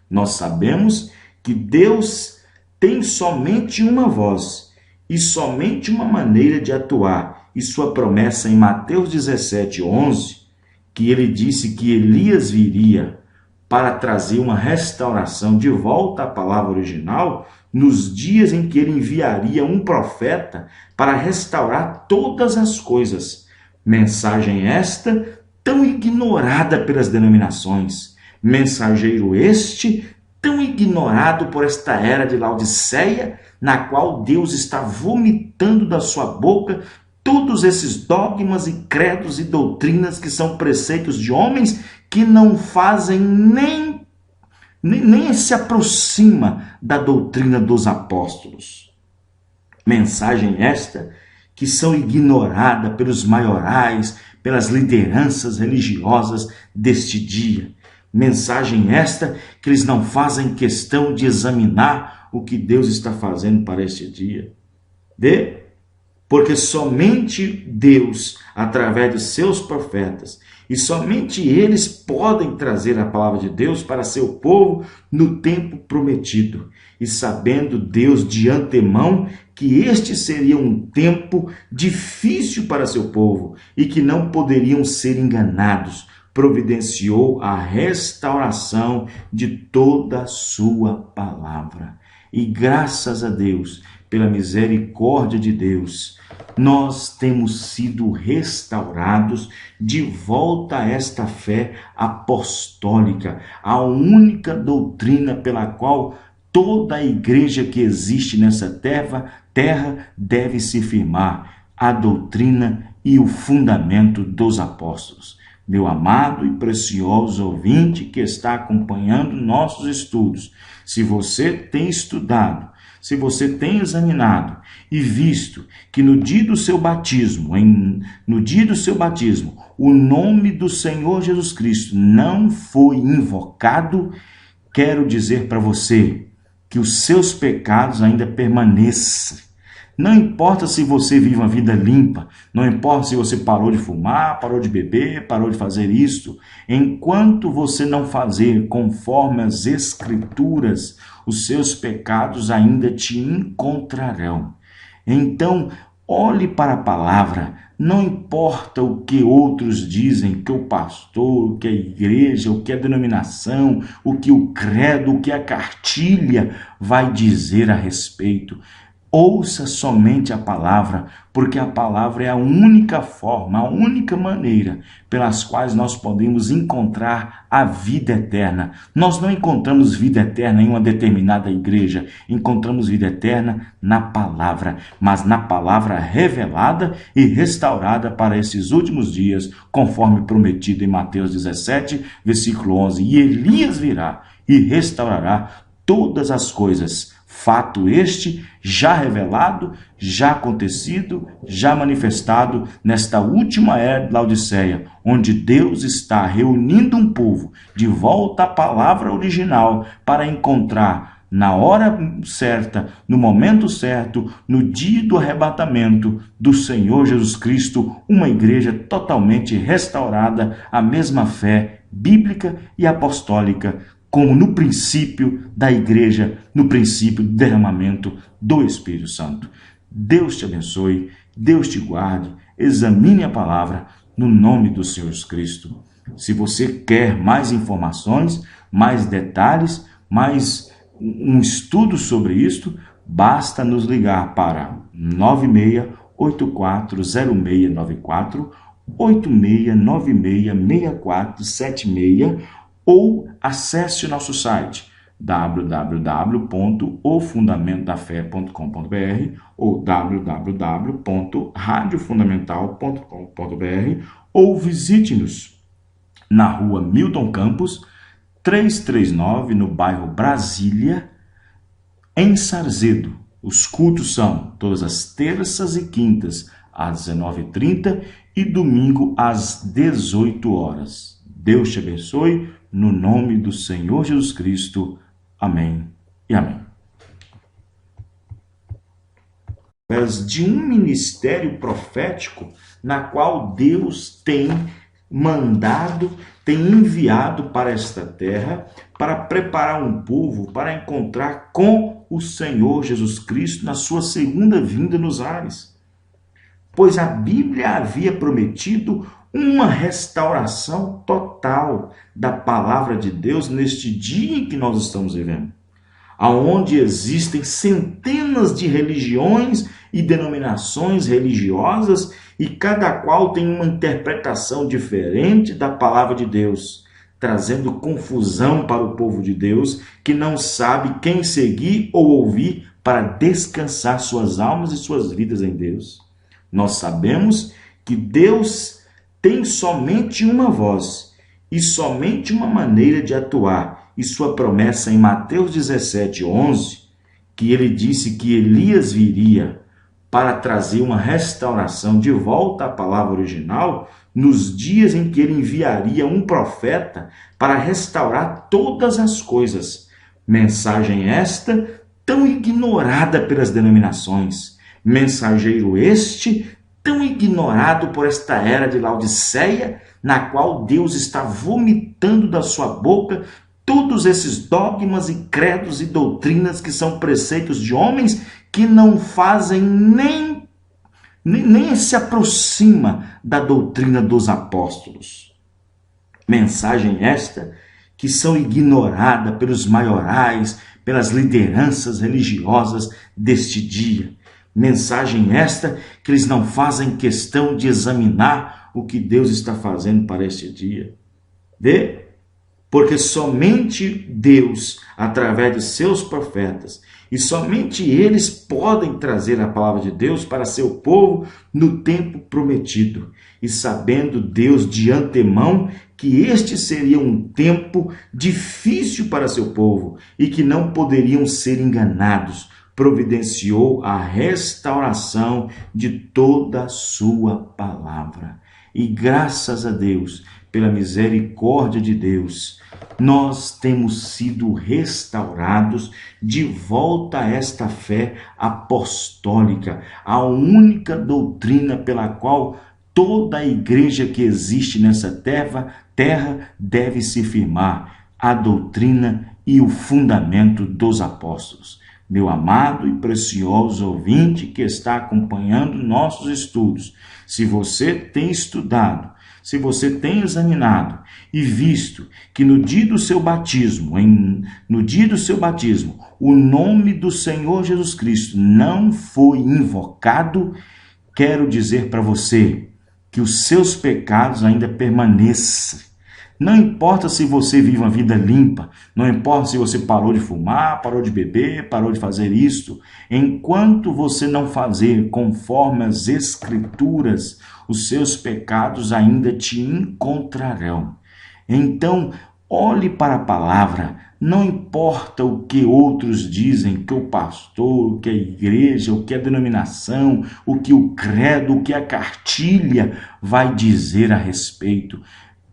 Nós sabemos que Deus tem somente uma voz e somente uma maneira de atuar, e sua promessa em Mateus 17:11, que ele disse que Elias viria para trazer uma restauração de volta à palavra original, nos dias em que ele enviaria um profeta para restaurar todas as coisas. Mensagem esta tão ignorada pelas denominações. Mensageiro este tão ignorado por esta era de Laodiceia, na qual Deus está vomitando da sua boca todos esses dogmas e credos e doutrinas que são preceitos de homens que não fazem nem se aproxima da doutrina dos apóstolos. Mensagem esta que são ignoradas pelos maiorais, pelas lideranças religiosas deste dia. Mensagem esta que eles não fazem questão de examinar o que Deus está fazendo para este dia. Porque somente Deus, através de seus profetas, e somente eles podem trazer a palavra de Deus para seu povo no tempo prometido. E sabendo Deus de antemão que este seria um tempo difícil para seu povo e que não poderiam ser enganados, providenciou a restauração de toda a sua palavra. E graças a Deus, pela misericórdia de Deus, nós temos sido restaurados de volta a esta fé apostólica, a única doutrina pela qual toda a igreja que existe nessa terra deve se firmar, a doutrina e o fundamento dos apóstolos. Meu amado e precioso ouvinte que está acompanhando nossos estudos, se você tem estudado, se você tem examinado e visto que no dia do seu batismo, o nome do Senhor Jesus Cristo não foi invocado, quero dizer para você que os seus pecados ainda permaneçam. Não importa se você vive uma vida limpa, não importa se você parou de fumar, parou de beber, parou de fazer isto. Enquanto você não fazer conforme as Escrituras, os seus pecados ainda te encontrarão. Então, olhe para a palavra, não importa o que outros dizem, que o pastor, o que a igreja, o que a denominação, o que o credo, o que a cartilha vai dizer a respeito. Ouça somente a palavra, porque a palavra é a única forma, a única maneira pelas quais nós podemos encontrar a vida eterna. Nós não encontramos vida eterna em uma determinada igreja, encontramos vida eterna na palavra, mas na palavra revelada e restaurada para esses últimos dias, conforme prometido em Mateus 17, versículo 11. E Elias virá e restaurará todas as coisas. Fato este já revelado, já acontecido, já manifestado nesta última era de Laodiceia, onde Deus está reunindo um povo de volta à palavra original para encontrar na hora certa, no momento certo, no dia do arrebatamento do Senhor Jesus Cristo, uma igreja totalmente restaurada, a mesma fé bíblica e apostólica, como no princípio da igreja, no princípio do derramamento do Espírito Santo. Deus te abençoe, Deus te guarde, examine a palavra no nome do Senhor Jesus Cristo. Se você quer mais informações, mais detalhes, mais um estudo sobre isto, basta nos ligar para 96840694, 86966476, ou acesse o nosso site www.ofundamentodafe.com.br ou www.radiofundamental.com.br ou visite-nos na rua Milton Campos, 339, no bairro Brasília, em Sarzedo. Os cultos são todas as terças e quintas às 19h30 e domingo às 18 horas. Deus te abençoe, no nome do Senhor Jesus Cristo. Amém e amém. de um ministério profético na qual Deus tem mandado, tem enviado para esta terra para preparar um povo para encontrar com o Senhor Jesus Cristo na sua segunda vinda nos ares. Pois a Bíblia havia prometido uma restauração total da palavra de Deus neste dia em que nós estamos vivendo, aonde existem centenas de religiões e denominações religiosas e cada qual tem uma interpretação diferente da palavra de Deus, trazendo confusão para o povo de Deus que não sabe quem seguir ou ouvir para descansar suas almas e suas vidas em Deus. Nós sabemos que Deus tem somente uma voz e somente uma maneira de atuar, e sua promessa em Mateus 17:11, que ele disse que Elias viria para trazer uma restauração de volta à palavra original, nos dias em que ele enviaria um profeta para restaurar todas as coisas. Mensagem esta tão ignorada pelas denominações. Mensageiro este tão ignorado por esta era de Laodiceia, na qual Deus está vomitando da sua boca todos esses dogmas e credos e doutrinas que são preceitos de homens que não fazem nem se aproxima da doutrina dos apóstolos. Mensagem esta que são ignorada pelos maiorais, pelas lideranças religiosas deste dia. Mensagem esta que eles não fazem questão de examinar o que Deus está fazendo para este dia. Porque somente Deus, através de seus profetas, e somente eles podem trazer a palavra de Deus para seu povo no tempo prometido. E sabendo Deus de antemão que este seria um tempo difícil para seu povo e que não poderiam ser enganados, providenciou a restauração de toda a sua palavra. E graças a Deus, pela misericórdia de Deus, nós temos sido restaurados de volta a esta fé apostólica, a única doutrina pela qual toda a igreja que existe nessa terra deve se firmar, a doutrina e o fundamento dos apóstolos. Meu amado e precioso ouvinte que está acompanhando nossos estudos, se você tem estudado, se você tem examinado e visto que no dia do seu batismo, o nome do Senhor Jesus Cristo não foi invocado, quero dizer para você que os seus pecados ainda permaneçam. Não importa se você vive uma vida limpa, não importa se você parou de fumar, parou de beber, parou de fazer isto, enquanto você não fazer conforme as Escrituras, os seus pecados ainda te encontrarão. Então, olhe para a palavra, não importa o que outros dizem, que o pastor, o que a igreja, o que a denominação, o que o credo, o que a cartilha vai dizer a respeito.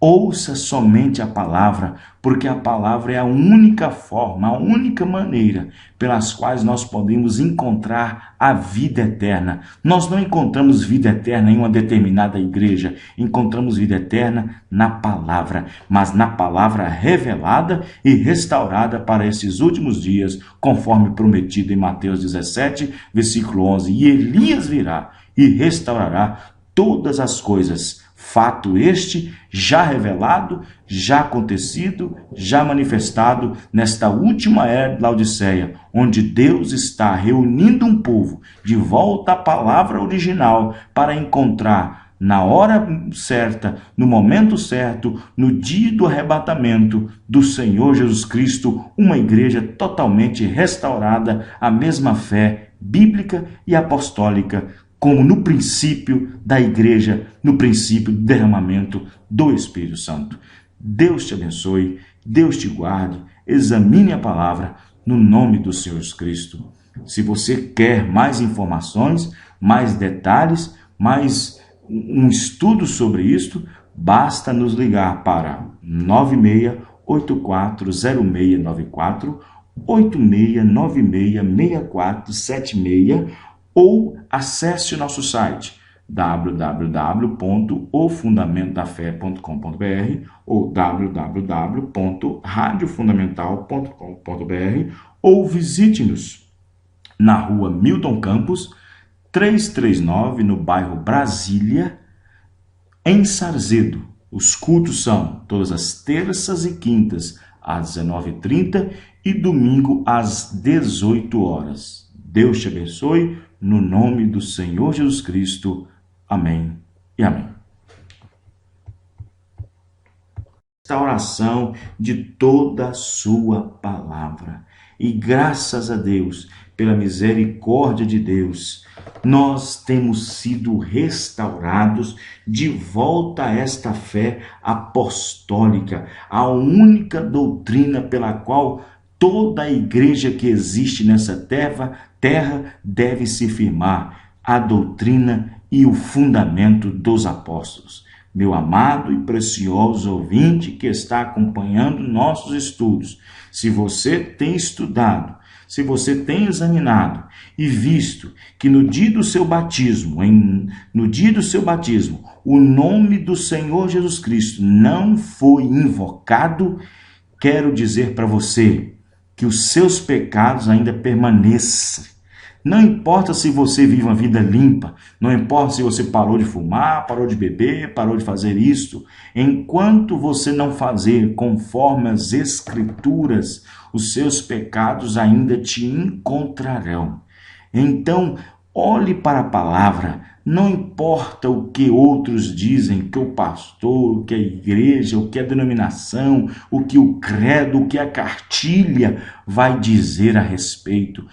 Ouça somente a palavra, porque a palavra é a única forma, a única maneira pelas quais nós podemos encontrar a vida eterna. Nós não encontramos vida eterna em uma determinada igreja, encontramos vida eterna na palavra, mas na palavra revelada e restaurada para esses últimos dias, conforme prometido em Mateus 17, versículo 11. E Elias virá e restaurará todas as coisas. Fato este já revelado, já acontecido, já manifestado nesta última era de Laodiceia, onde Deus está reunindo um povo de volta à palavra original para encontrar na hora certa, no momento certo, no dia do arrebatamento do Senhor Jesus Cristo, uma igreja totalmente restaurada à mesma fé bíblica e apostólica, como no princípio da igreja, no princípio do derramamento do Espírito Santo. Deus te abençoe, Deus te guarde, examine a palavra no nome do Senhor Jesus Cristo. Se você quer mais informações, mais detalhes, mais um estudo sobre isto, basta nos ligar para 96840694, 86966476, ou acesse o nosso site www.ofundamentodafe.com.br ou www.radiofundamental.com.br ou visite-nos na rua Milton Campos, 339, no bairro Brasília, em Sarzedo. Os cultos são todas as terças e quintas às 19h30 e domingo às 18 horas. Deus te abençoe, no nome do Senhor Jesus Cristo. Amém e amém. Esta oração de toda a sua palavra. E graças a Deus, pela misericórdia de Deus, nós temos sido restaurados de volta a esta fé apostólica, a única doutrina pela qual toda a igreja que existe nessa terra deve se firmar, a doutrina e o fundamento dos apóstolos. Meu amado e precioso ouvinte que está acompanhando nossos estudos, se você tem estudado, se você tem examinado e visto que no dia do seu batismo, o nome do Senhor Jesus Cristo não foi invocado, quero dizer para você que os seus pecados ainda permaneçam. Não importa se você vive uma vida limpa, não importa se você parou de fumar, parou de beber, parou de fazer isto. Enquanto você não fazer conforme as Escrituras, os seus pecados ainda te encontrarão. Então, olhe para a palavra, não importa o que outros dizem, que o pastor, o que a igreja, o que a denominação, o que o credo, o que a cartilha vai dizer a respeito.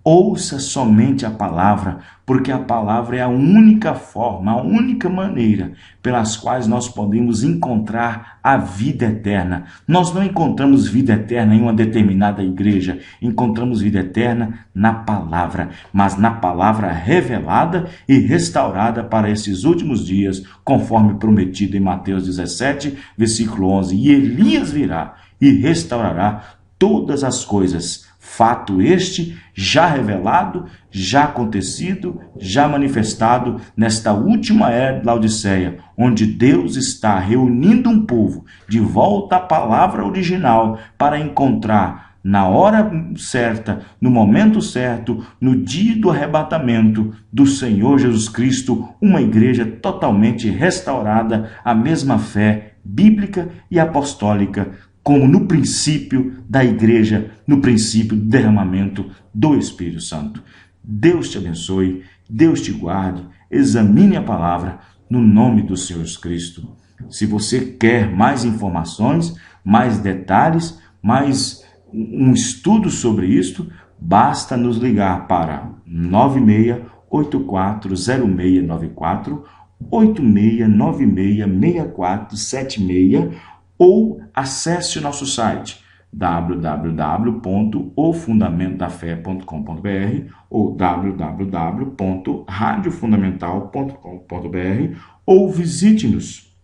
Ouça somente a palavra, porque a palavra é a única forma, a única maneira pelas quais nós podemos encontrar a vida eterna. Nós não encontramos vida eterna em uma determinada igreja, encontramos vida eterna na palavra, mas na palavra revelada e restaurada para esses últimos dias, conforme prometido em Mateus 17, versículo 11. E Elias virá e restaurará todas as coisas. Fato este já revelado, já acontecido, já manifestado nesta última era de Laodiceia, onde Deus está reunindo um povo de volta à palavra original para encontrar na hora certa, no momento certo, no dia do arrebatamento do Senhor Jesus Cristo, uma igreja totalmente restaurada, a mesma fé bíblica e apostólica, como no princípio da igreja, no princípio do derramamento do Espírito Santo. Deus te abençoe, Deus te guarde, examine a palavra no nome do Senhor Jesus Cristo. Se você quer mais informações, mais detalhes, mais um estudo sobre isto, basta nos ligar para 96840694, 86966476, ou acesse o nosso site www.ofundamentodafe.com.br ou www.radiofundamental.com.br ou visite-nos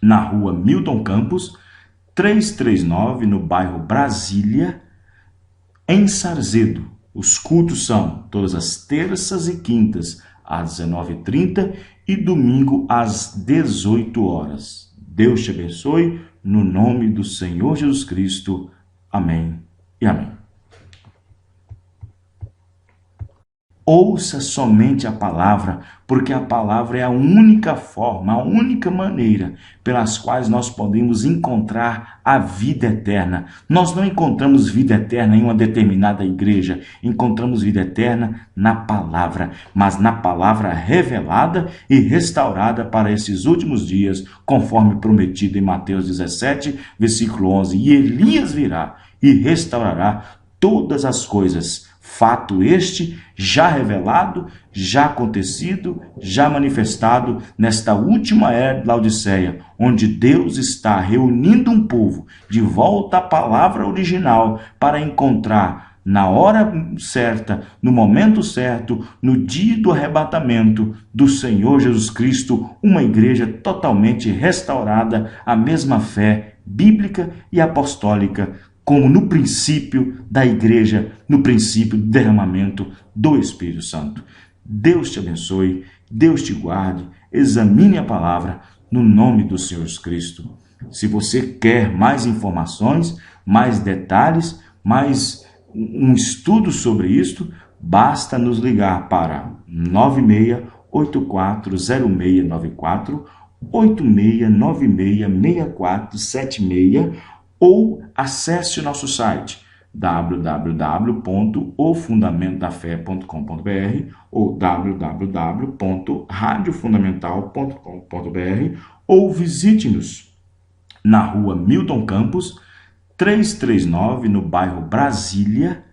na rua Milton Campos, 339, no bairro Brasília, em Sarzedo. Os cultos são todas as terças e quintas às 19h30 e domingo às 18 horas. Deus te abençoe, no nome do Senhor Jesus Cristo. Amém e amém. Ouça somente a palavra, porque a palavra é a única forma, a única maneira pelas quais nós podemos encontrar a vida eterna. Nós não encontramos vida eterna em uma determinada igreja, encontramos vida eterna na palavra, mas na palavra revelada e restaurada para esses últimos dias, conforme prometido em Mateus 17, versículo 11. E Elias virá e restaurará todas as coisas. Fato este já revelado, já acontecido, já manifestado nesta última era de Laodiceia, onde Deus está reunindo um povo de volta à palavra original para encontrar na hora certa, no momento certo, no dia do arrebatamento do Senhor Jesus Cristo, uma igreja totalmente restaurada, a mesma fé bíblica e apostólica, como no princípio da igreja, no princípio do derramamento do Espírito Santo. Deus te abençoe, Deus te guarde, examine a palavra no nome do Senhor Jesus Cristo. Se você quer mais informações, mais detalhes, mais um estudo sobre isto, basta nos ligar para 96840694, 86966476 ou acesse o nosso site www.ofundamentodafe.com.br ou www.radiofundamental.com.br ou visite-nos na rua Milton Campos, 339, no bairro Brasília,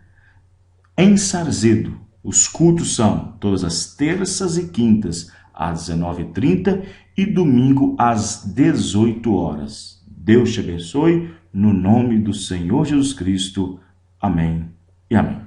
em Sarzedo. Os cultos são todas as terças e quintas às 19h30 e domingo às 18 horas. Deus te abençoe, no nome do Senhor Jesus Cristo. Amém e amém.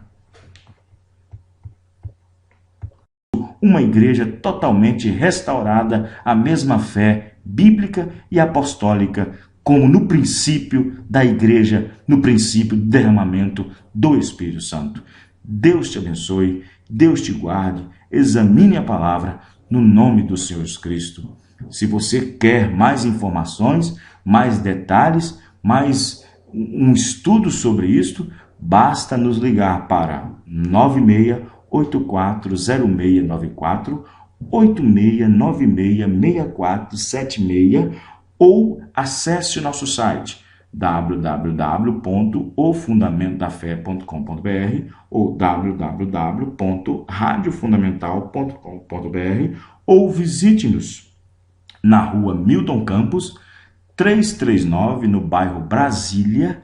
Uma igreja totalmente restaurada, a mesma fé bíblica e apostólica, como no princípio da igreja, no princípio do derramamento do Espírito Santo. Deus te abençoe, Deus te guarde, examine a palavra no nome do Senhor Jesus Cristo. Se você quer mais informações, mais detalhes, mais um estudo sobre isto, basta nos ligar para 96840694, 86966476 ou acesse o nosso site www.ofundamentodafe.com.br ou www.radiofundamental.com.br ou visite-nos na rua Milton Campos, 339, no bairro Brasília,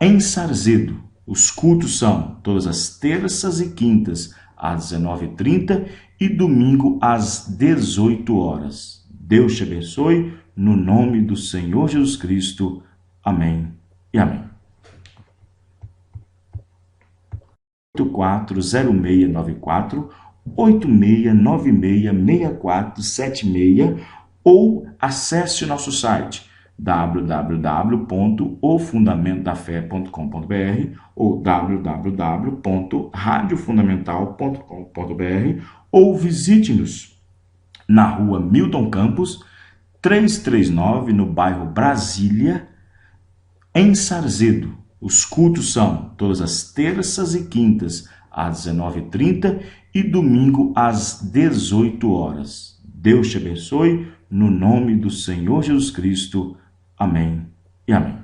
em Sarzedo. Os cultos são todas as terças e quintas às 19h30 e domingo às 18 horas. Deus te abençoe, no nome do Senhor Jesus Cristo. Amém e amém. 840694, 86966476 ou acesse o nosso site www.ofundamentodafe.com.br ou www.radiofundamental.com.br ou visite-nos na rua Milton Campos, 339, no bairro Brasília, em Sarzedo. Os cultos são todas as terças e quintas às 19h30 e domingo às 18 horas. Deus te abençoe, no nome do Senhor Jesus Cristo. Amém e amém.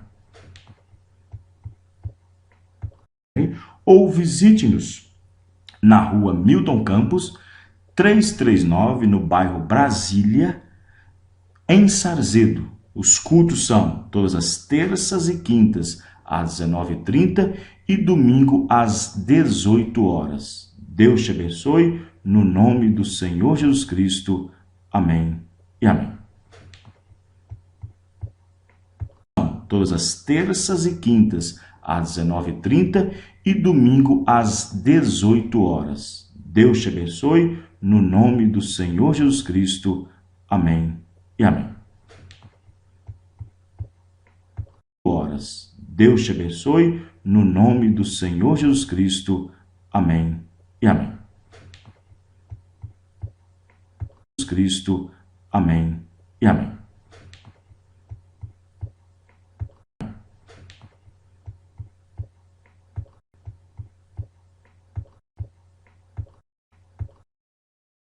Ou visite-nos na rua Milton Campos, 339, no bairro Brasília, em Sarzedo. Os cultos são todas as terças e quintas às 19h30 e domingo às 18 horas. Deus te abençoe, no nome do Senhor Jesus Cristo. Amém e amém. Todas as terças e quintas às 19h30 e domingo às 18 horas. Deus te abençoe, no nome do Senhor Jesus Cristo. Amém e amém. Deus te abençoe, no nome do Senhor Jesus Cristo. Amém e amém. Jesus Cristo. Amém e amém.